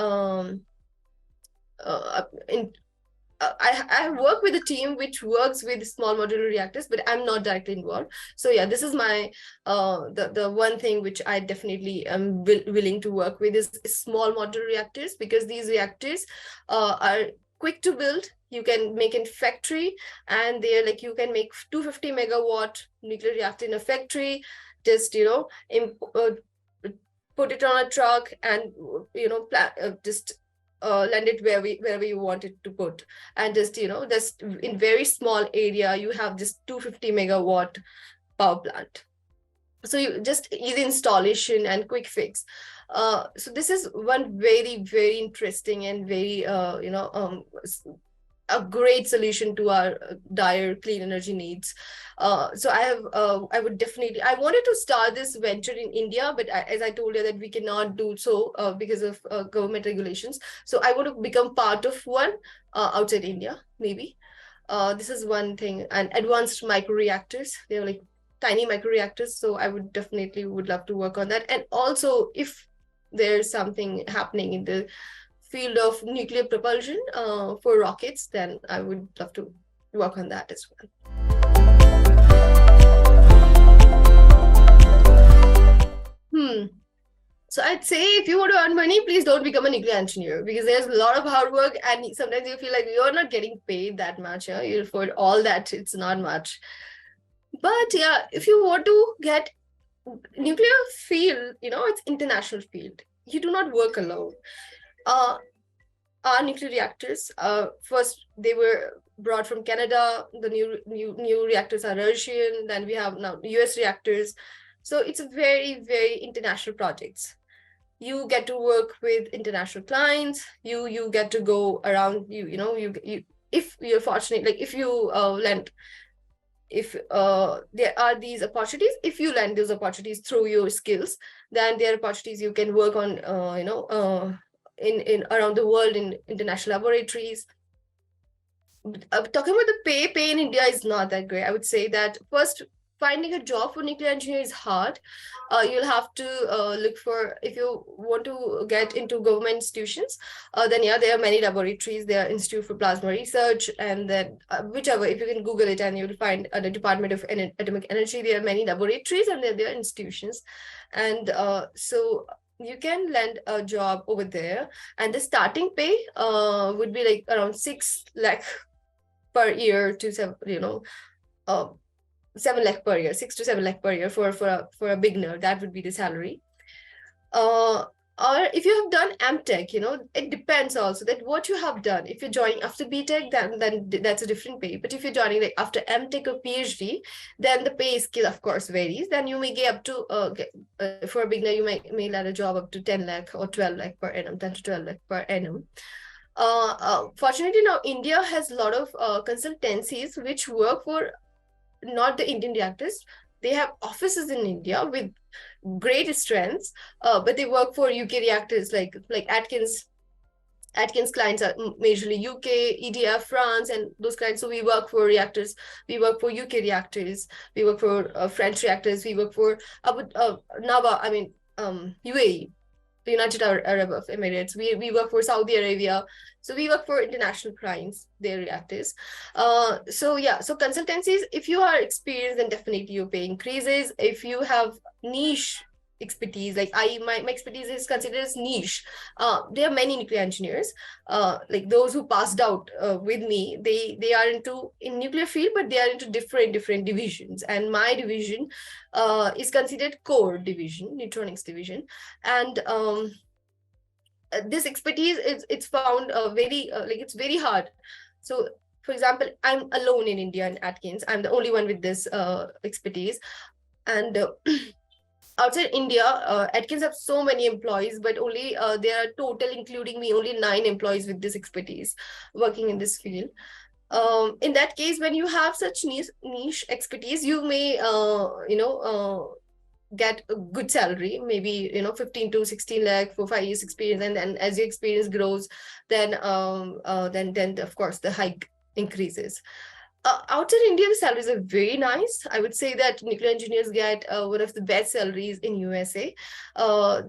I work with a team which works with small modular reactors, but I'm not directly involved. So yeah, this is my the one thing which I definitely am willing to work with is small modular reactors, because these reactors are quick to build. You can make in factory, and they're like, you can make 250 megawatt nuclear reactor in a factory. Just put it on a truck and just land it wherever you want it to put, and just in very small area you have this 250 megawatt power plant. So you just easy installation and quick fix. So this is one very, very interesting and very a great solution to our dire clean energy needs. So I would definitely, I wanted to start this venture in India, but as I told you that we cannot do so because of government regulations. So I want to become part of one outside India, maybe. This is one thing. And advanced microreactors, they're like tiny microreactors. So I would definitely would love to work on that. And also, if there's something happening in the field of nuclear propulsion for rockets, then I would love to work on that as well. So I'd say if you want to earn money, please don't become a nuclear engineer, because there's a lot of hard work and sometimes you feel like you're not getting paid that much. Yeah? You afford all that, it's not much. But yeah, if you want to get nuclear field, it's international field. You do not work alone. Our nuclear reactors, first they were brought from Canada. The new reactors are Russian. Then we have now US reactors. So it's a very, very international projects. You get to work with international clients. You get to go around. You if you're fortunate, like if you land, if there are these opportunities, if you land those opportunities through your skills, then there are opportunities you can work on. In around the world in international laboratories. Talking about the pay in India is not that great. I would say that first, finding a job for nuclear engineer is hard. You'll have to look for, if you want to get into government institutions, then yeah, there are many laboratories. There are Institute for Plasma Research, and then whichever, if you can Google it, and you'll find the Department of Atomic Energy. There are many laboratories, and there are institutions. And so you can land a job over there, and the starting pay would be like around 6 lakh per year to 7 lakh per year, 6 to 7 lakh per year for a beginner. That would be the salary. Or if you have done MTech, it depends also that what you have done. If you're joining after BTech, then that's a different pay. But if you're joining like after MTech or PhD, then the pay scale, of course, varies. Then you may get up to, for a beginner, you may land a job up to 10 lakh or 12 lakh per annum, 10 to 12 lakh per annum. Fortunately, now India has a lot of consultancies which work for not the Indian reactors. They have offices in India with great strengths, but they work for UK reactors like Atkins. Atkins clients are majorly UK, EDF, France, and those clients. So we work for reactors. We work for UK reactors. We work for French reactors. We work for UAE, the United Arab Emirates. We work for Saudi Arabia. So we work for international clients, their reactors. So consultancies, if you are experienced, then definitely your pay increases. If you have niche expertise, like my expertise is considered as niche. There are many nuclear engineers, like those who passed out with me. They are in nuclear field, but they are into different divisions. And my division is considered core division, neutronics division, and this expertise it's found it's very hard. So for example, I'm alone in India in Atkins. I'm the only one with this expertise. And outside India, Atkins have so many employees, but only there are total, including me, only 9 employees with this expertise working in this field. In that case, when you have such niche expertise, you may get a good salary, maybe 15 to 16 lakh for 5 years experience, and then as your experience grows, then of course the hike increases. Outside India, the salaries are very nice. I would say that nuclear engineers get one of the best salaries in USA. For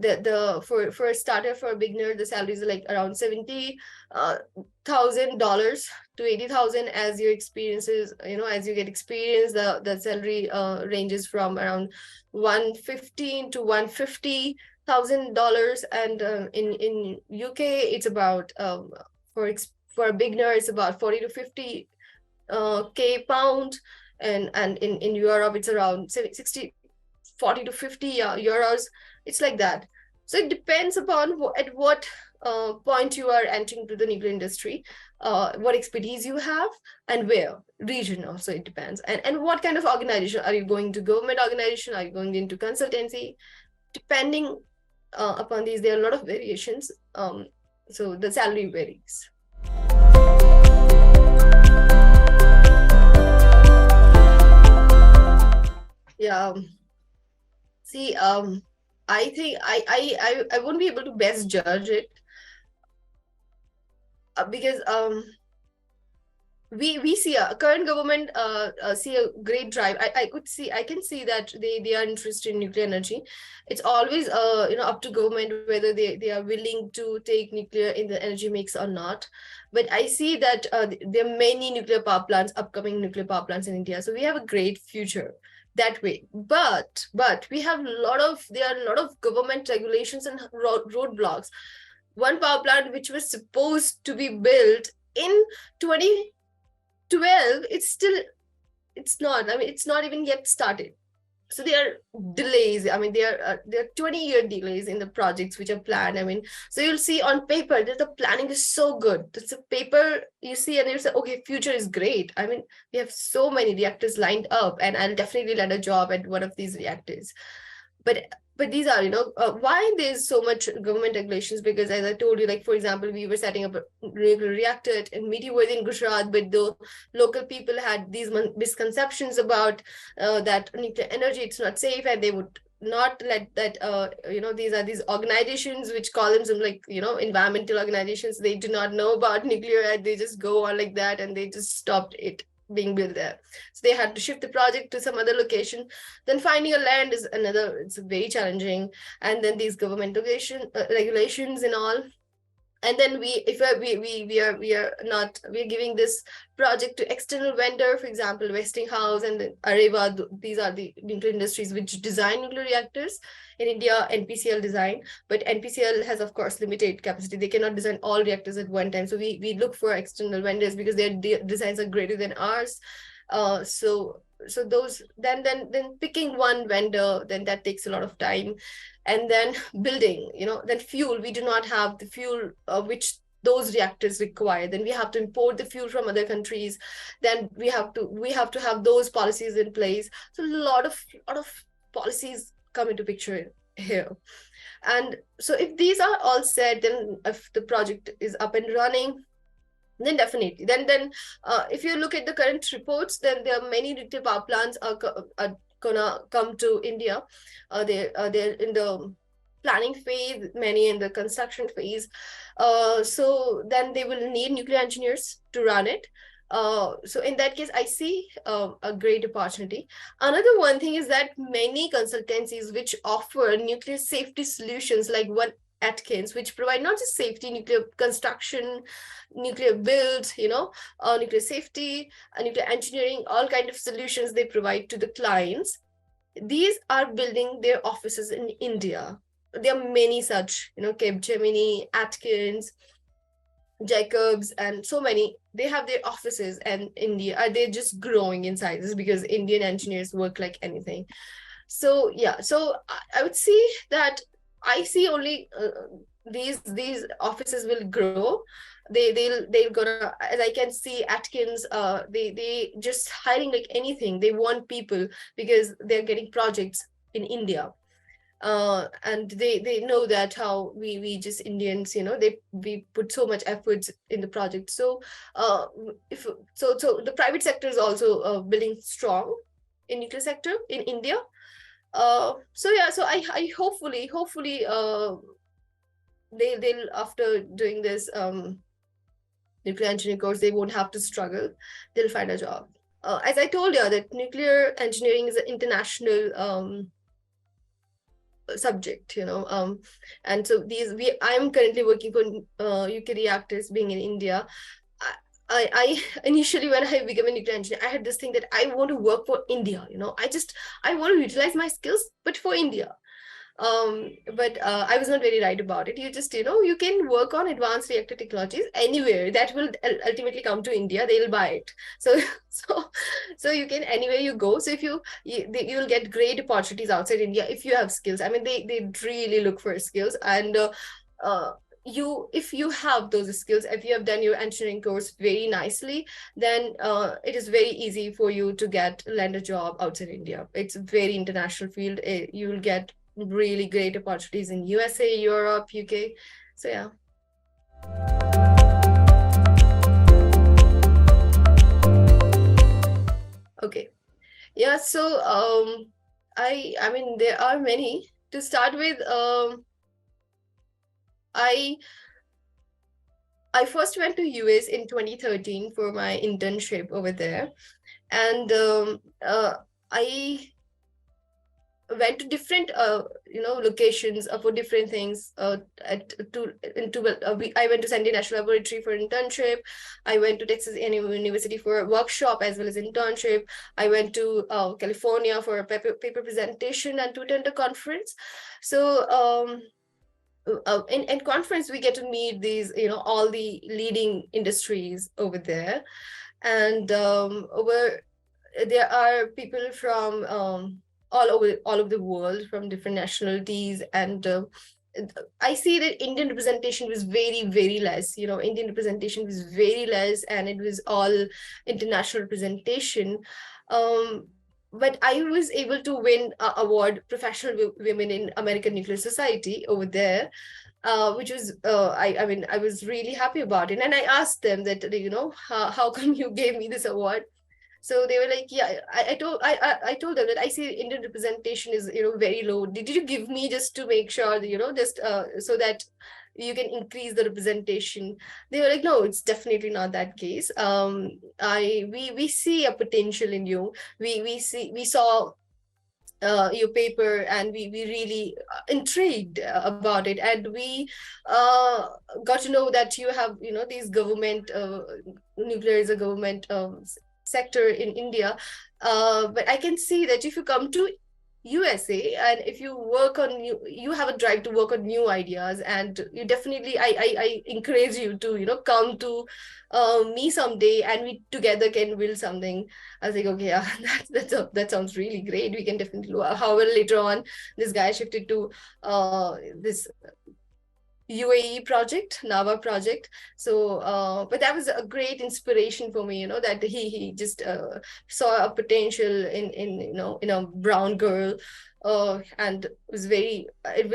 a starter, for a beginner, the salaries are like around $70,000 to 80,000. As your experiences, as you get experience, the salary ranges from around 115 to $150,000. And in UK, it's about for a beginner, it's about 40 to 50 K pound, and in Europe it's around 60, 40 to 50 euros. It's like that. So it depends upon at what point you are entering to the nuclear industry, what expertise you have, and where region also it depends, and what kind of organization are you going to, government organization, are you going into consultancy, depending upon these there are a lot of variations, so the salary varies. Yeah. See, I think I won't be able to best judge it, because we see a current government see a great drive. I can see that they are interested in nuclear energy. It's always up to government whether they are willing to take nuclear in the energy mix or not. But I see that there are many nuclear power plants, upcoming nuclear power plants in India, so we have a great future that way. But we have there are a lot of government regulations and roadblocks. One power plant which was supposed to be built in 2012, it's not, I mean, it's not even yet started. So there are delays. I mean, there are 20-year delays in the projects which are planned. I mean, so you'll see on paper that the planning is so good. It's a paper you see and you say, okay, future is great. I mean, we have so many reactors lined up, and I'll definitely land a job at one of these reactors. But these are, why there's so much government regulations, because as I told you, like, for example, we were setting up a nuclear reactor at Meteor in Gujarat, but the local people had these misconceptions about that nuclear energy, it's not safe, and they would not let that, these organizations which call themselves like, environmental organizations, they do not know about nuclear, and they just go on like that, and they just stopped it being built there. So they had to shift the project to some other location. Then finding a land is another, it's very challenging. And then these government regulations and all. And then we are giving this project to external vendor, for example, Westinghouse and then Areva. These are the nuclear industries which design nuclear reactors. In India, NPCL design, but NPCL has, of course, limited capacity. They cannot design all reactors at one time. So we look for external vendors because their designs are greater than ours. So those, then picking one vendor, then that takes a lot of time. And then building, then fuel, we do not have the fuel which those reactors require. Then we have to import the fuel from other countries. Then we have to have those policies in place. So a lot of policies come into picture here. And so if these are all set, then if the project is up and running, then definitely, then if you look at the current reports, then there are many nuclear power plants are gonna come to India. They're in the planning phase, many in the construction phase. So then they will need nuclear engineers to run it. So in that case, I see a great opportunity. Another one thing is that many consultancies which offer nuclear safety solutions, like one Atkins, which provide not just safety, nuclear construction, nuclear build, nuclear safety, nuclear engineering, all kind of solutions they provide to the clients. These are building their offices in India. There are many such, Capgemini, Atkins, Jacobs, and so many. They have their offices, and India, they're just growing in sizes because Indian engineers work like anything. So yeah, so I would see that I see only these offices will grow. They're gonna, as I can see, Atkins, they just hiring like anything. They want people because they're getting projects in India. And they know that how we just Indians, we put so much efforts in the project. So so the private sector is also building strong in nuclear sector in India. So yeah, so I hopefully they'll, after doing this nuclear engineering course, they won't have to struggle. They'll find a job. As I told you, that nuclear engineering is an international subject, and so I'm currently working for UK reactors being in India. I initially, when I became a nuclear engineer, I had this thing that I want to work for India. I want to utilize my skills, but for India. But I was not very right about it. You just, you can work on advanced reactor technologies anywhere that will ultimately come to India. They'll buy it. So, so, so you can anywhere you go. So if you'll get great opportunities outside India if you have skills. I mean, they really look for skills, and uh, if you have those skills, if you have done your engineering course very nicely, then it is very easy for you to land a job outside India. It's a very international field. You will get really great opportunities in USA, Europe, UK. So yeah. Okay. Yeah, so I mean there are many. To start with, I first went to US in 2013 for my internship over there. And I went to different locations for different things. I went to Sandy National Laboratory for internship. I went to Texas A&M University for a workshop as well as internship. I went to California for a paper presentation and to attend a conference. So in conference we get to meet these, all the leading industries over there. And there are people from all over the world, from different nationalities. And I see that Indian representation was very, very less. Indian representation was very less, and it was all international representation. But I was able to win an award, Professional Women in American Nuclear Society, over there, which was I mean, I was really happy about it. And I asked them that, how come you gave me this award? So they were like, yeah. I told them that I see Indian representation is, very low. Did you give me just to make sure that, just so that you can increase the representation? They were like, no, it's definitely not that case. We see a potential in you. We saw your paper, and we really intrigued about it. And we got to know that you have, these government, nuclear is a government sector in India. But I can see that if you come to USA and if you work on you have a drive to work on new ideas, and you definitely, I encourage you to, come to me someday, and we together can build something. I was like, okay, yeah, that sounds really great. We can definitely do. However, later on, this guy shifted to this UAE project, Nava project. So, but that was a great inspiration for me, that he just saw a potential in a brown girl. And it was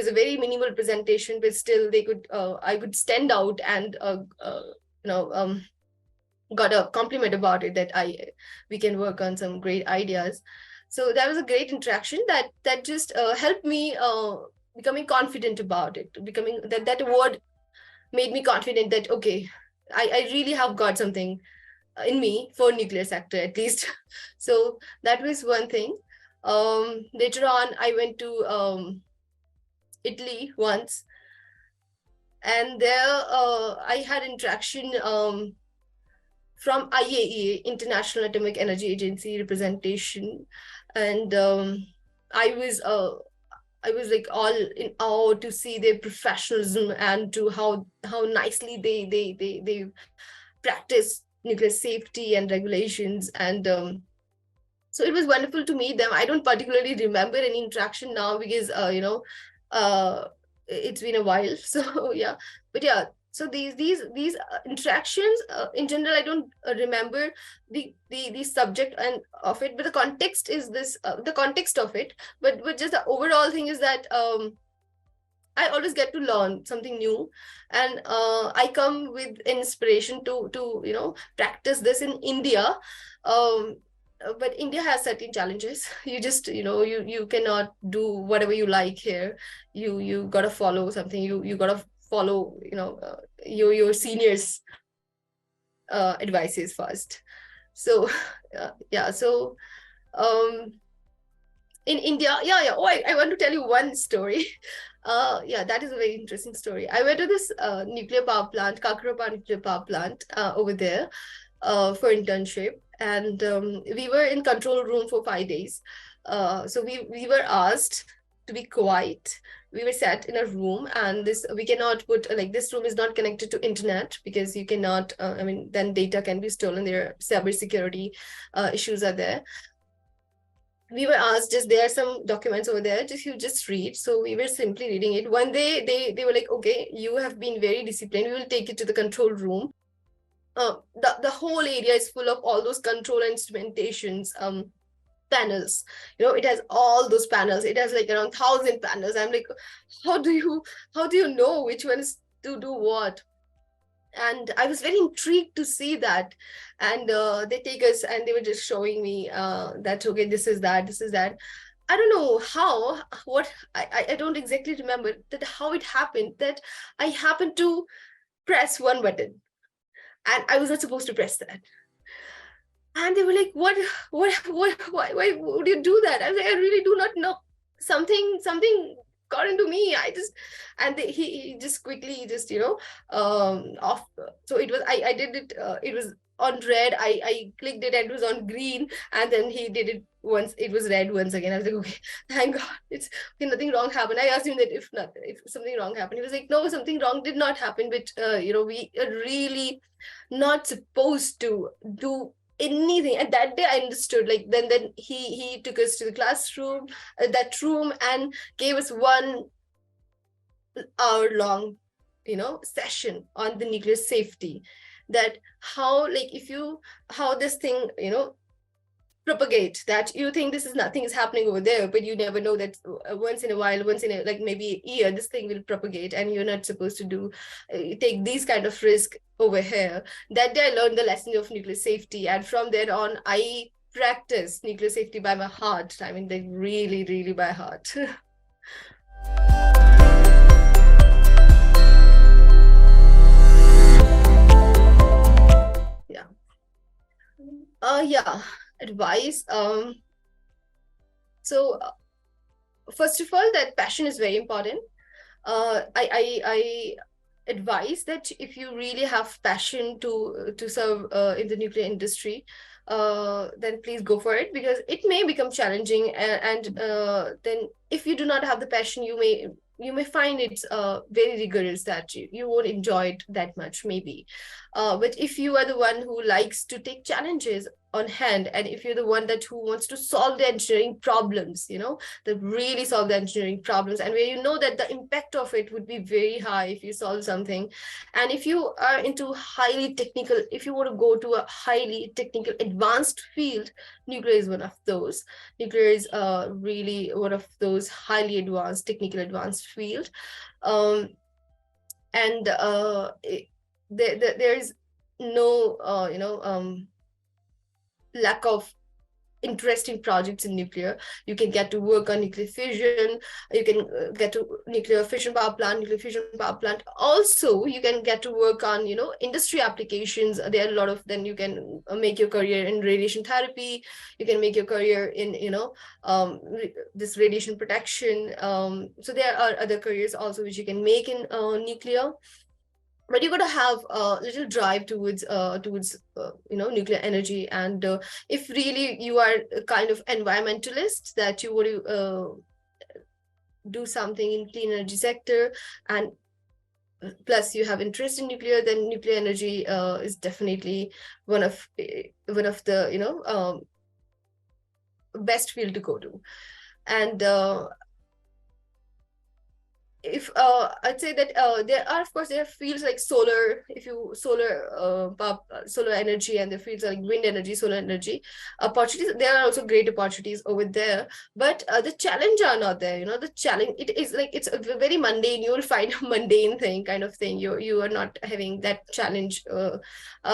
a very minimal presentation, but still I could stand out, and you know, um, got a compliment about it, that we can work on some great ideas. So that was a great interaction that just helped me becoming confident about it. Becoming that award made me confident that, okay, I really have got something in me for nuclear sector, at least. So that was one thing. Later on, I went to Italy once, and there I had interaction from IAEA, International Atomic Energy Agency representation. And I was like all in awe to see their professionalism, and to how nicely they practice nuclear safety and regulations. And so it was wonderful to meet them. I don't particularly remember any interaction now, because it's been a while. So yeah, but yeah. So these interactions, in general, I don't remember the subject and of it, but the context is this, the context of it. But just the overall thing is that I always get to learn something new, and I come with inspiration to practice this in India. But India has certain challenges. You just, you cannot do whatever you like here. You gotta follow something. You gotta follow, your seniors' advices first. So yeah. So in India, yeah. Oh, I want to tell you one story. Yeah, that is a very interesting story. I went to this nuclear power plant, Kakrapa nuclear power plant, over there for internship. And we were in control room for 5 days. So we were asked to be quiet. We were sat in a room, and we cannot put, like, this room is not connected to internet, because you cannot, I mean, then data can be stolen. There are cybersecurity issues are there. We were asked, just there are some documents over there, just read. So we were simply reading it. One day they were like, okay, you have been very disciplined, we will take it to the control room. The whole area is full of all those control instrumentations, panels. It has all those panels. It has like around 1,000 panels. I'm like, how do you know which one is to do what? And I was very intrigued to see that. And they take us, and they were just showing me that, okay, this is that. I don't know how, what, I don't exactly remember that how it happened, that I happened to press one button, and I was not supposed to press that. And they were like, what, why would you do that? I was like, I really do not know. Something got into me. And he just quickly just, off. So it was, I did it, it was on red. I clicked it, and it was on green. And then he did it once, it was red once again. I was like, okay, thank God, it's okay, nothing wrong happened. I asked him that if something wrong happened. He was like, no, something wrong did not happen, but we are really not supposed to do anything. And that day I understood. Like, then he took us to the classroom, that room, and gave us 1 hour long session on the nuclear safety, that how, like, how this thing propagate, that you think this is nothing is happening over there, but you never know that once in a while, once in a, like, maybe a year, this thing will propagate, and you're not supposed to do take these kind of risk over here. That day I learned the lesson of nuclear safety, and from there on I practice nuclear safety by my heart. I mean, they really, really by heart. Yeah. Yeah, advice. So first of all, that passion is very important. I advise that if you really have passion to serve in the nuclear industry, then please go for it, because it may become challenging, and then if you do not have the passion, you may find it very rigorous, that you won't enjoy it that much, maybe. But if you are the one who likes to take challenges on hand, and if you're the one that who wants to solve the engineering problems, that really solve the engineering problems, and where you know that the impact of it would be very high if you solve something, and if you are into highly technical, if you want to go to a highly technical advanced field, nuclear is one of those. Nuclear is really one of those highly advanced, technical advanced field. And there is no lack of interesting projects in nuclear. You can get to work on nuclear fission, you can get to nuclear fission power plant, also you can get to work on industry applications. There are a lot of, then you can make your career in radiation therapy, you can make your career in this radiation protection. So there are other careers also which you can make in nuclear. But you got to have a little drive towards nuclear energy. And if really you are a kind of environmentalist, that you want to do something in clean energy sector, and plus you have interest in nuclear, then nuclear energy is definitely one of the best field to go to. And if I'd say that there are, of course, there are fields like solar, solar energy, and the fields like wind energy, solar energy opportunities. There are also great opportunities over there, but the challenge are not there. The challenge, it is like, it's a very mundane. You will find a mundane thing, kind of thing. You are not having that challenge.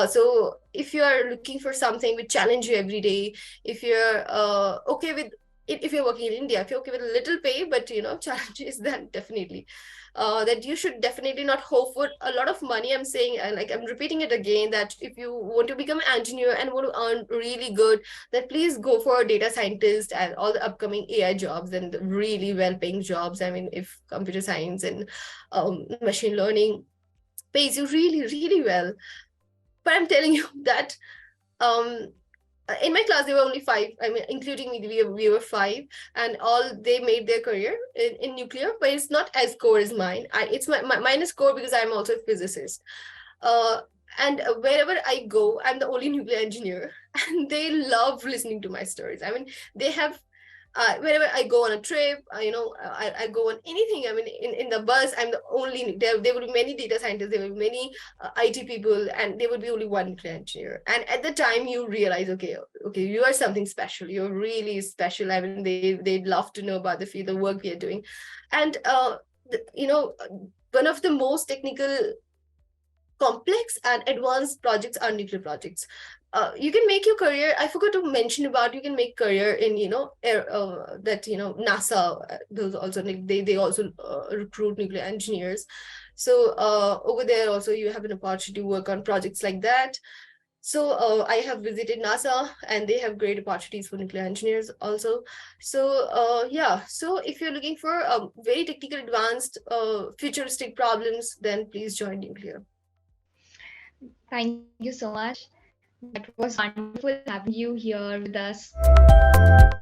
So if you are looking for something which challenge you every day, if you're okay with, if you're working in India, if you're okay with a little pay, but challenges, then definitely that you should definitely not hope for a lot of money. I'm saying, like, I'm repeating it again, that if you want to become an engineer and want to earn really good, then please go for a data scientist and all the upcoming AI jobs and the really well-paying jobs. I mean, if computer science and machine learning pays you really, really well. But I'm telling you that In my class there were only five, I mean including me, we were five, and all they made their career in nuclear, but it's not as core as mine. It's mine is core because I'm also a physicist. uh and wherever I go, I'm the only nuclear engineer and they love listening to my stories. I mean, they have whenever I go on a trip, I go on anything. I mean, in the bus, I'm the only, there would be many data scientists, there would be many IT people, and there would be only one nuclear engineer. And at the time, you realize, okay, you are something special. You're really special. I mean, they'd love to know about the field, the work we are doing. And, one of the most technical, complex and advanced projects are nuclear projects. You can make your career, I forgot to mention about, you can make career in NASA. Those also, they also recruit nuclear engineers. So over there also you have an opportunity to work on projects like that. So I have visited NASA, and they have great opportunities for nuclear engineers also. So yeah, so if you're looking for very technical, advanced, futuristic problems, then please join nuclear. Thank you so much. That was wonderful having you here with us.